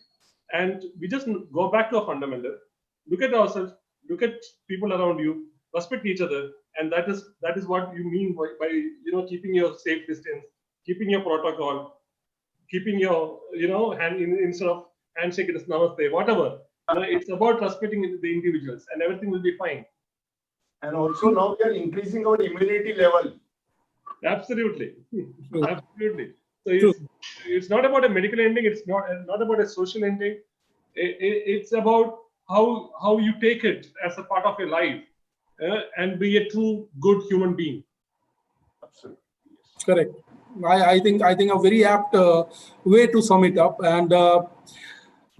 Speaker 4: And we just go back to our fundamental. Look at ourselves. Look at people around you. Respect each other. And that is what you mean by keeping your safe distance, keeping your protocol, keeping your hand instead of handshake, it is namaste, whatever. It's about respecting the individuals, and everything will be fine.
Speaker 3: And also now we are increasing our immunity level.
Speaker 4: Absolutely, absolutely. So it's not about a medical ending. It's not about a social ending. It's about how you take it as a part of your life, and be a true good human being.
Speaker 3: Absolutely.
Speaker 1: Correct. I think a very apt way to sum it up. And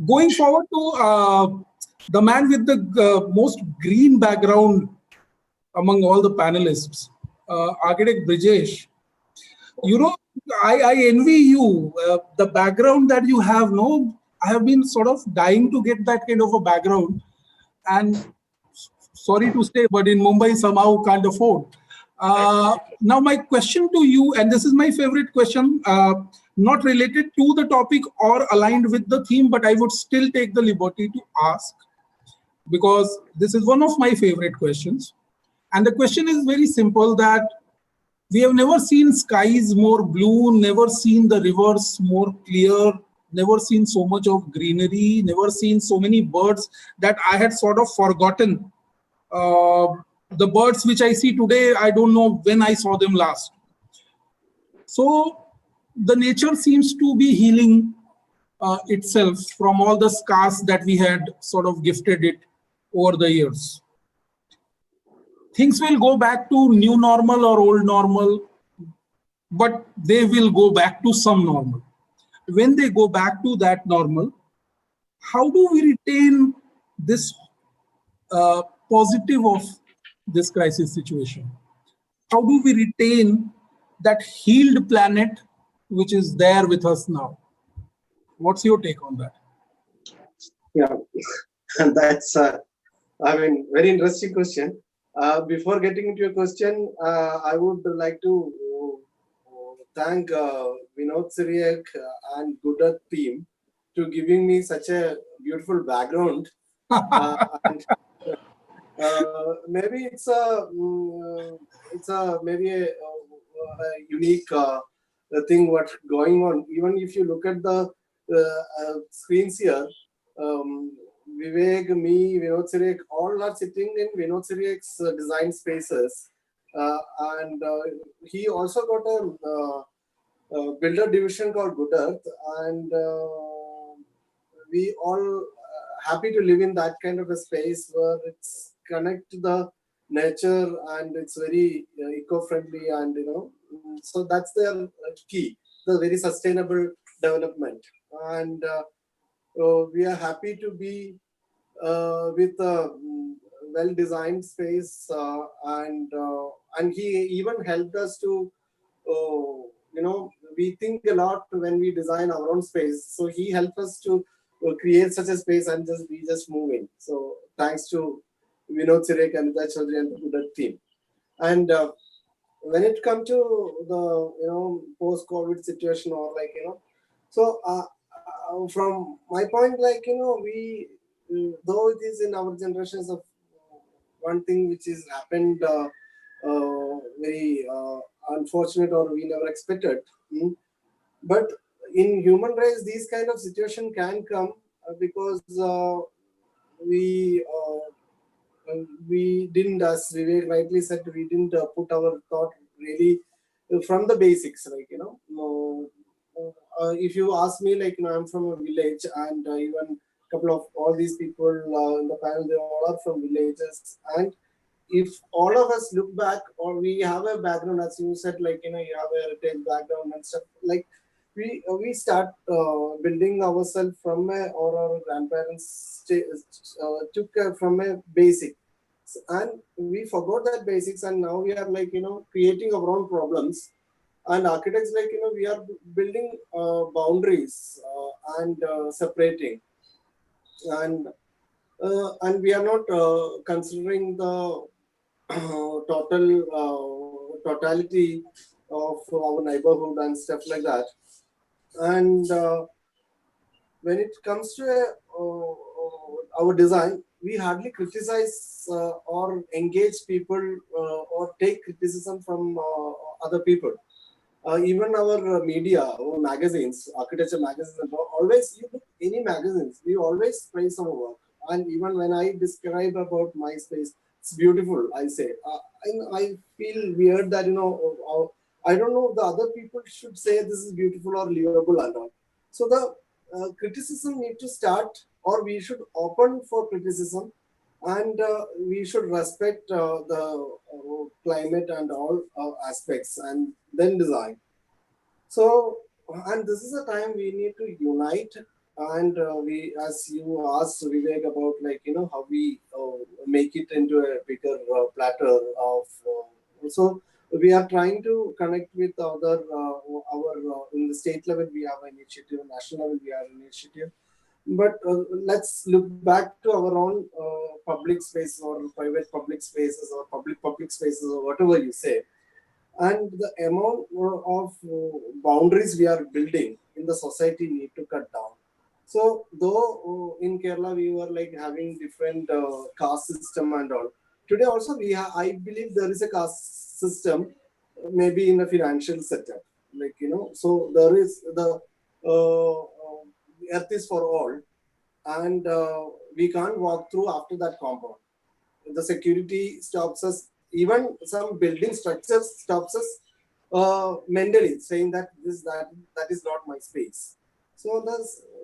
Speaker 1: going forward to the man with the most green background among all the panelists, Architect Brijesh. You know, I envy you. The background that you have, no, I have been sort of dying to get that kind of a background. And sorry to say, but in Mumbai somehow can't afford. Now my question to you, and this is my favorite question, not related to the topic or aligned with the theme, but I would still take the liberty to ask, because this is one of my favorite questions. And the question is very simple, that we have never seen skies more blue, never seen the rivers more clear, never seen so much of greenery, never seen so many birds that I had sort of forgotten. The birds which I see today, I don't know when I saw them last. So the nature seems to be healing itself from all the scars that we had sort of gifted it over the years. Things will go back to new normal or old normal, but they will go back to some normal. When they go back to that normal, how do we retain this positive of this crisis situation? How do we retain that healed planet which is there with us now? What's your take on that?
Speaker 5: Yeah, and that's, very interesting question. Before getting into your question, I would like to thank Vinod Siriak and Good team to giving me such a beautiful background. And, maybe it's a maybe a unique thing what's going on. Even if you look at the screens here, Vivek, me, Vinod Siriak, all are sitting in Vinod Siriak's design spaces. And he also got a builder division called Good Earth, and we all happy to live in that kind of a space where it's connect to the nature and it's very eco-friendly, and so that's their key, the very sustainable development. And we are happy to be with a well-designed space, and he even helped us to we think a lot when we design our own space, so he helped us to create such a space, and we just move in. So thanks to Vinod Sirek and Uday Chaudhary and the team. And when it comes to the post-COVID situation, or so from my point, we though it is in our generations of one thing which is happened very unfortunate, or we never expected. But in human race, these kind of situation can come because we didn't, as Vivek rightly said, we didn't put our thought really from the basics. If you ask me, I'm from a village, and even a couple of all these people in the panel, they all are from villages. And if all of us look back, or we have a background, as you said, you have a heritage background and stuff, we start building ourselves from or our grandparents took from a basic, and we forgot that basics, and now we are creating our own problems. And architects, we are building boundaries and separating, and we are not considering the totality of our neighborhood and stuff like that. And when it comes to our design, we hardly criticize or engage people or take criticism from other people. Even our media, our magazines, architecture magazines, always, you look any magazines, we always praise our work. And even when I describe about my space, it's beautiful, I say. I feel weird that, I don't know, the other people should say this is beautiful or livable and all. So the criticism need to start, or we should open for criticism, and we should respect the climate and all aspects, and then design. So, and this is a time we need to unite, and we, as you asked Vivek about, like, how we make it into a bigger platter of. So we are trying to connect with other our in the state level we have an initiative, national level we have an initiative. But let's look back to our own public space or private public spaces or public spaces or whatever you say, and the amount of boundaries we are building in the society need to cut down. So though in Kerala we were like having different caste system and all, today also I believe there is a caste system, maybe in a financial setup, like, so there is the earth is for all, and we can't walk through after that compound. The security stops us, even some building structures stops us mentally, saying that that is not my space. So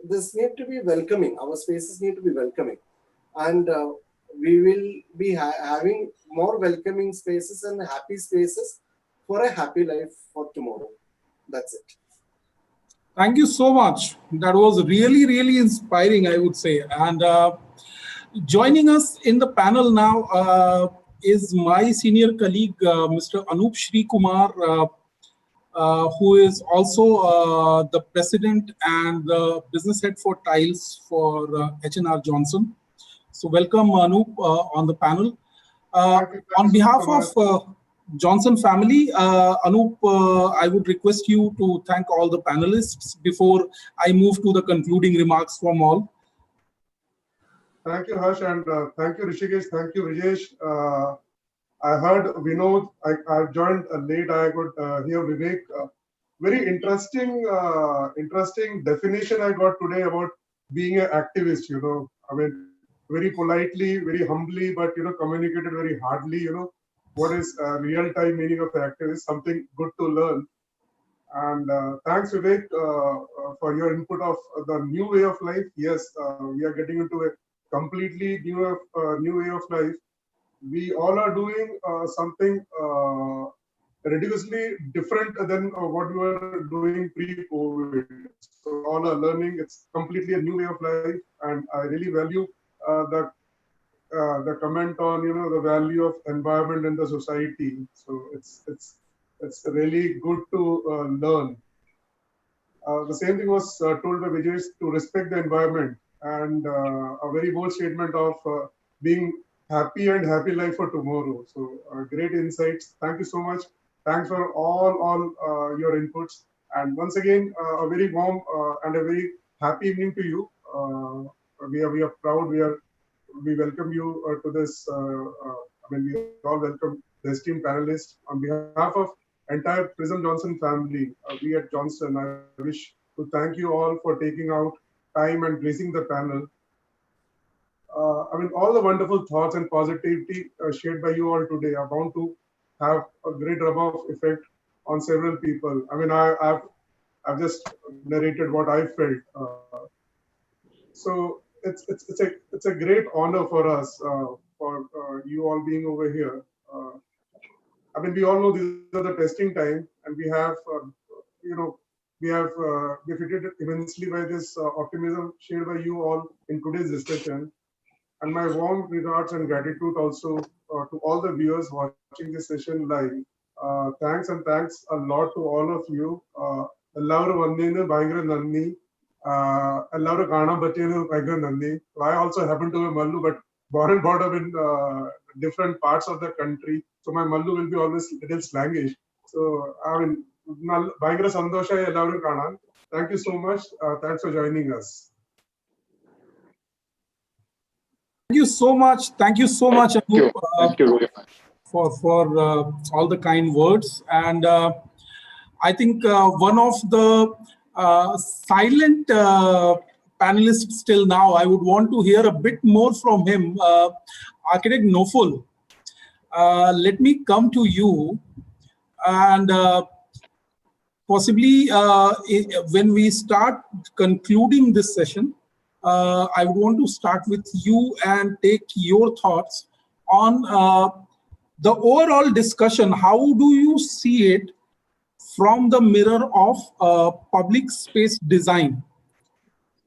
Speaker 5: this need to be welcoming. Our spaces need to be welcoming, and we will be having more welcoming spaces and happy spaces for a happy life for tomorrow. That's it.
Speaker 1: Thank you so much. That was really, really inspiring, I would say. And joining us in the panel now is my senior colleague, Mr. Anup Shri Kumar, who is also the president and the business head for tiles for H&R Johnson. So welcome, Anup, on the panel. On behalf of Johnson family, Anup, I would request you to thank all the panelists before I move to the concluding remarks from all.
Speaker 7: Thank you, Harsh, and thank you, Rishikesh. Thank you, Rajesh. I heard Vinod. I joined late. I could hear Vivek. Very interesting definition I got today about being an activist. I mean, very politely, very humbly, but communicated very hardly. What is real-time meaning of activist? Something good to learn. And thanks, Vivek, for your input of the new way of life. Yes, we are getting into a completely new way of life. We all are doing something ridiculously different than what we were doing pre-COVID. So all are learning. It's completely a new way of life, and I really value the comment on the value of environment in the society. So it's really good to learn. The same thing was told by Vijay, to respect the environment, and a very bold statement of being happy and happy life for tomorrow. So great insights. Thank you so much. Thanks for all your inputs. And once again, a very warm and a very happy evening to you. We are proud. We welcome you to this. We all welcome the esteemed panelists on behalf of entire Prism Johnson family. We at Johnson, I wish to thank you all for taking out time and gracing the panel. All the wonderful thoughts and positivity shared by you all today are bound to have a great rub-off effect on several people. I've just narrated what I felt. So it's a great honor for us for you all being over here. We all know these are the testing time, and we have benefited immensely by this optimism shared by you all in today's discussion. And my warm regards and gratitude also to all the viewers watching this session live. Thanks a lot to all of you. Ellaru vandinu bhayangara nanni. Ellaru kaanam pattiyanu bhayangara nanni. I also happen to be Mallu, but born and brought up in different parts of the country. So my Mallu will be always a little slangish. So bhayangara sandosha ellaru kaanan. Thank you so much. Thanks for joining us.
Speaker 1: Thank you so much. Thank you so much, Anup,
Speaker 2: Thank you very much
Speaker 1: for all the kind words. And I think one of the silent panelists till now, I would want to hear a bit more from him. Architect Noful, let me come to you, and possibly when we start concluding this session, I would want to start with you and take your thoughts on the overall discussion. How do you see it from the mirror of public space design.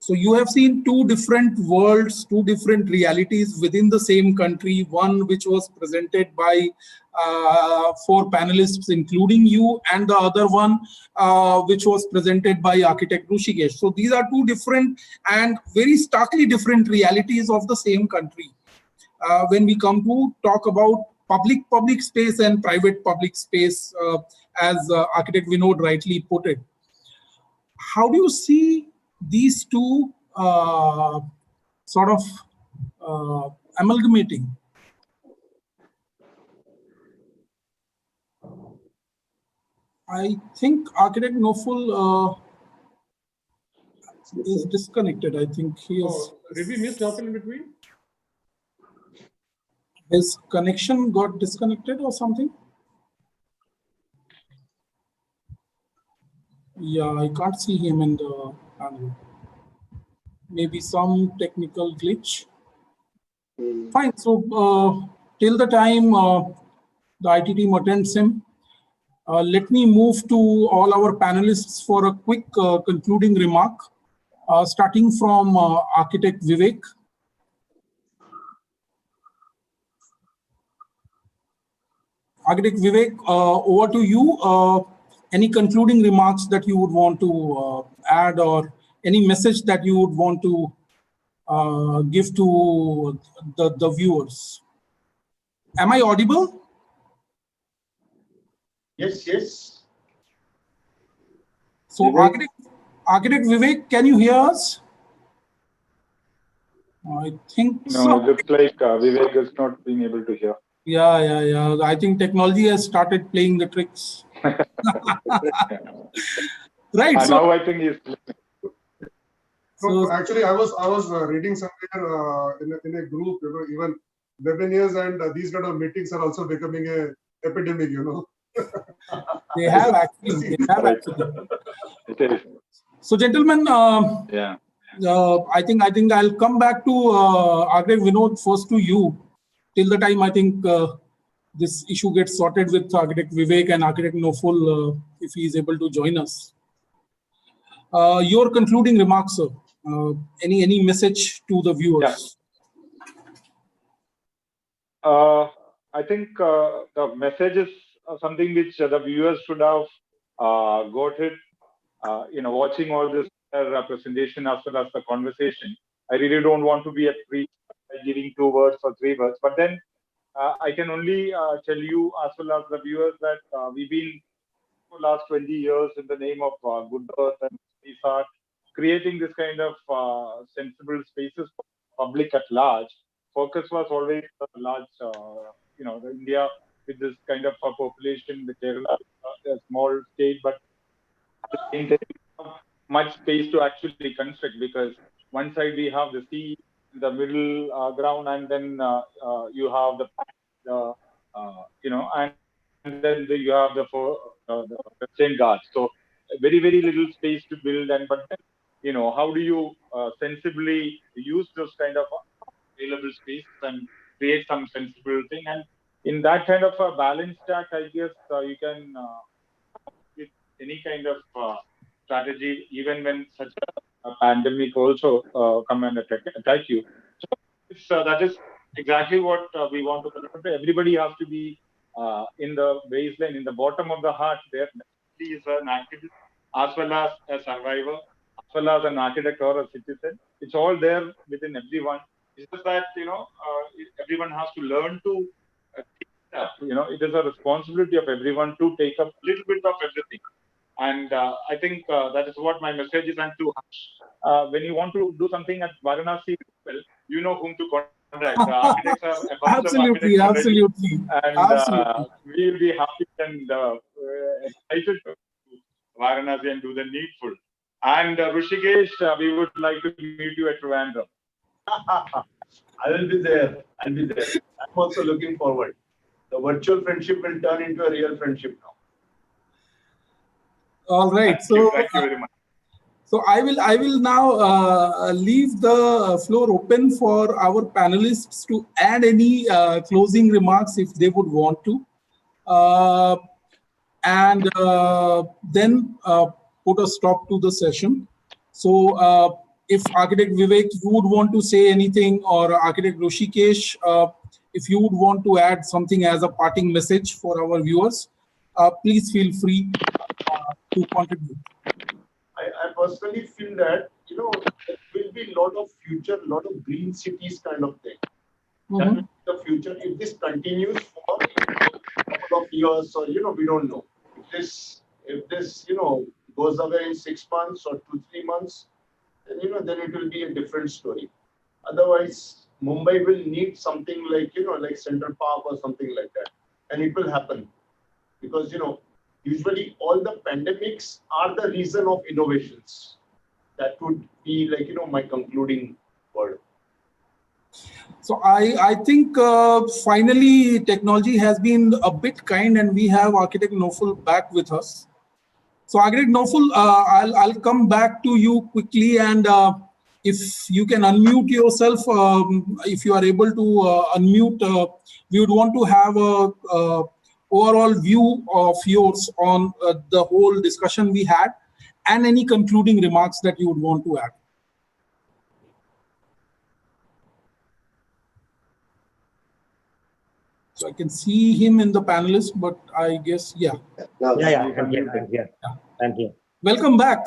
Speaker 1: So you have seen two different worlds, two different realities within the same country, one which was presented by 4 panelists, including you, and the other one which was presented by architect Rushikesh. So these are two different and very starkly different realities of the same country. When we come to talk about public space and private public space, as architect Vinod rightly put it. How do you see these two sort of amalgamating? I think architect Noful is disconnected. I think he is.
Speaker 4: Oh, did we miss Noful in between?
Speaker 1: His connection got disconnected or something? Yeah, I can't see him in the panel. Maybe some technical glitch. Fine. So till the time the IT team attends him, let me move to all our panelists for a quick concluding remark, starting from architect Vivek. Architect Vivek, over to you. Any concluding remarks that you would want to add, or any message that you would want to give to the viewers? Am I audible?
Speaker 3: Yes, yes.
Speaker 1: So architect Vivek, can you hear us? I think
Speaker 2: no,
Speaker 1: so.
Speaker 2: it looks like Vivek is not being able to hear.
Speaker 1: Yeah. I think technology has started playing the tricks. Right.
Speaker 2: And
Speaker 1: So
Speaker 2: now I think he's.
Speaker 7: So actually, I was reading somewhere in a group, even webinars and these kind of meetings are also becoming a epidemic,
Speaker 1: they have actually.
Speaker 2: It is.
Speaker 1: So, gentlemen,
Speaker 2: Yeah.
Speaker 1: I think I'll come back to architect Vinod, first to you. Till the time I think this issue gets sorted with architect Vivek and architect Noful, if he is able to join us. Your concluding remarks, sir. Any message to the viewers?
Speaker 2: Yeah. I think the message is something which the viewers should have got it. Watching all this presentation as well as the conversation, I really don't want to be a priest giving 2 words or 3 words, but then I can only tell you as well as the viewers that we've been for the last 20 years in the name of good earth and space art, creating this kind of sensible spaces for public at large. Focus was always a large, the India with this kind of population, the Kerala, a small state, but at the same time, we have much space to actually construct, because one side we have the sea, the middle ground, and then you have and then you have the Western Ghats. So very, very little space to build, but then, how do you sensibly use those kind of available spaces and create some sensible thing? And in that kind of a balanced act, I guess you can with any kind of strategy, even when such a pandemic also come and attack you. So that is exactly what we want to control. Everybody has to be in the baseline, in the bottom of the heart. There is an activist as well as a survivor, as well as an architect or a citizen. It's all there within everyone. It's just that everyone has to learn to take it up. It is a responsibility of everyone to take up a little bit of everything. And I think that is what my message is. And to when you want to do something at Varanasi, well, you know whom to contact. The architects are a bunch
Speaker 1: Absolutely.
Speaker 2: of architects already, and we will be happy and excited to Varanasi and do the needful. And Rushikesh, we would like to meet you at Trivandrum.
Speaker 3: I will be there. I'll be there. I'm also looking forward. The virtual friendship will turn into a real friendship now.
Speaker 1: All right.
Speaker 2: Thank you very much.
Speaker 1: So I will now leave the floor open for our panelists to add any closing remarks if they would want to. and then put a stop to the session. So if Architect Vivek, you would want to say anything, or Architect Roshikesh, if you would want to add something as a parting message for our viewers, please feel free to contribute.
Speaker 3: I personally feel that, there will be a lot of future, lot of green cities kind of thing. That will be the future if this continues for a couple of years, or we don't know. If this goes away in 6 months or 2-3 months, then it will be a different story. Otherwise, Mumbai will need something like like Central Park or something like that, and it will happen because usually all the pandemics are the reason of innovations. That would be like my concluding word.
Speaker 1: So I think finally technology has been a bit kind, and we have Architect Noful back with us. So Architect Noful, I'll come back to you quickly, and if you can unmute yourself, if you are able to unmute, we would want to have a overall view of yours on the whole discussion we had, and any concluding remarks that you would want to add. So I can see him in the panelist, but I guess, yeah.
Speaker 6: I'm here. I'm here.
Speaker 1: Welcome back.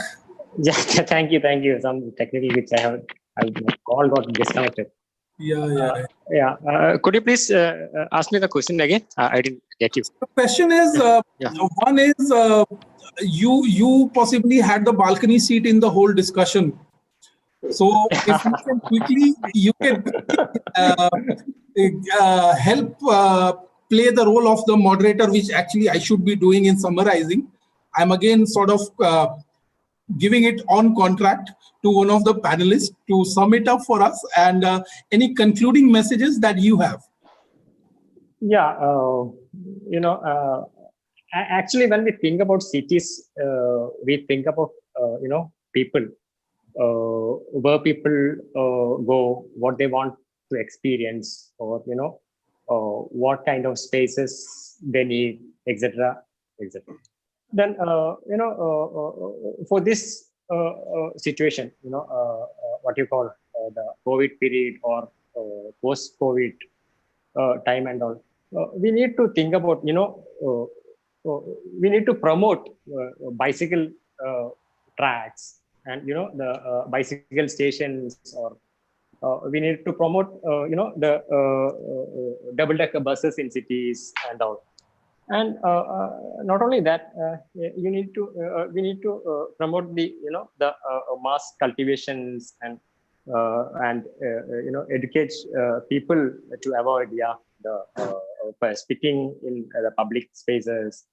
Speaker 6: Yeah, thank you. Some technical glitch my call got disconnected. Could you please ask me the question again? I didn't get you.
Speaker 1: The question is, one is, you possibly had the balcony seat in the whole discussion. So if you can quickly, help play the role of the moderator, which actually I should be doing in summarizing. I'm again sort of giving it on contract to one of the panelists to sum it up for us, and any concluding messages that you have.
Speaker 6: Yeah, actually, when we think about cities, we think about people, where people go, what they want to experience, or what kind of spaces they need, etc., etc. Then for this situation, what you call the COVID period or post-COVID time and all, we need to think about we need to promote bicycle tracks and the bicycle stations, or we need to promote the double-decker buses in cities and all. And not only that, we need to promote the the mass cultivations and educate people to avoid the speaking in the public spaces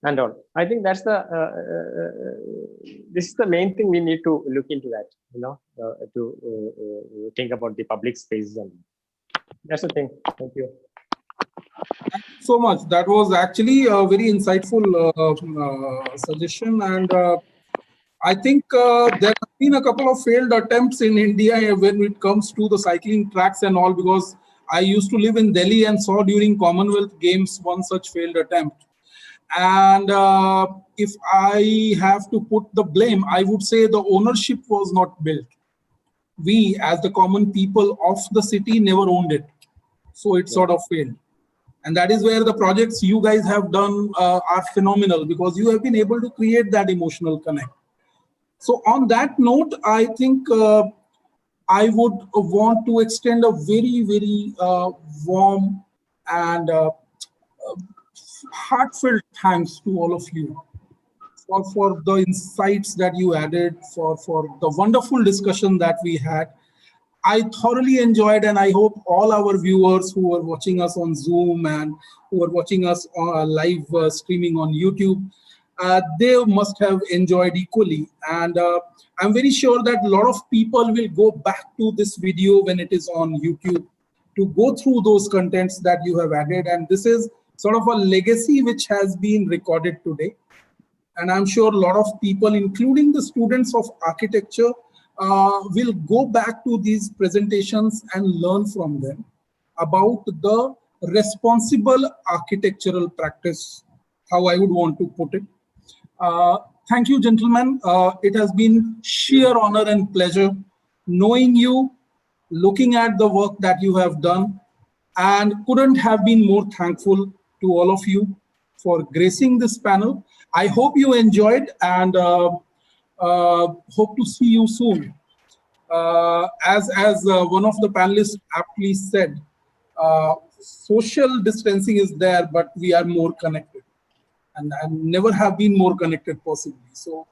Speaker 6: and all. I think that's this is the main thing we need to look into, that to think about the public spaces, and that's the thing. Thank you.
Speaker 1: Thank you so much. That was actually a very insightful suggestion, and I think there have been a couple of failed attempts in India when it comes to the cycling tracks and all, because I used to live in Delhi and saw during Commonwealth Games one such failed attempt. And if I have to put the blame, I would say the ownership was not built. We, as the common people of the city, never owned it. So it sort of failed. And that is where the projects you guys have done are phenomenal, because you have been able to create that emotional connect. So on that note, I think I would want to extend a very, very warm and heartfelt thanks to all of you for the insights that you added, for the wonderful discussion that we had. I thoroughly enjoyed, and I hope all our viewers who are watching us on Zoom and who are watching us on live streaming on YouTube, they must have enjoyed equally. And I'm very sure that a lot of people will go back to this video when it is on YouTube to go through those contents that you have added. And this is sort of a legacy which has been recorded today. And I'm sure a lot of people, including the students of architecture, will go back to these presentations and learn from them about the responsible architectural practice how I would want to put it. Thank you, gentlemen. It has been sheer honor and pleasure knowing you, looking at the work that you have done, and couldn't have been more thankful to all of you for gracing this panel. I hope you enjoyed and hope to see you soon. As one of the panelists aptly said, social distancing is there, but we are more connected and never have been more connected possibly. So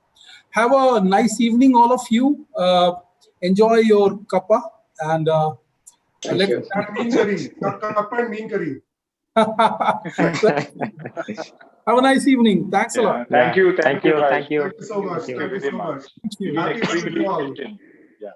Speaker 1: have a nice evening, all of you. Enjoy your kappa and
Speaker 3: Thank you.
Speaker 7: Mean curry. Kappa and mean curry.
Speaker 1: Have a nice evening. Thanks a lot.
Speaker 2: Thank you.
Speaker 8: Thank you.
Speaker 2: Raj.
Speaker 8: Thank you.
Speaker 7: Thank you so much.
Speaker 8: Thank you
Speaker 7: Thank you
Speaker 2: very
Speaker 7: so
Speaker 2: much.
Speaker 7: much.
Speaker 1: Thank you.
Speaker 2: You've been
Speaker 7: Happy
Speaker 2: extremely
Speaker 7: birthday to all.
Speaker 2: efficient. Yeah.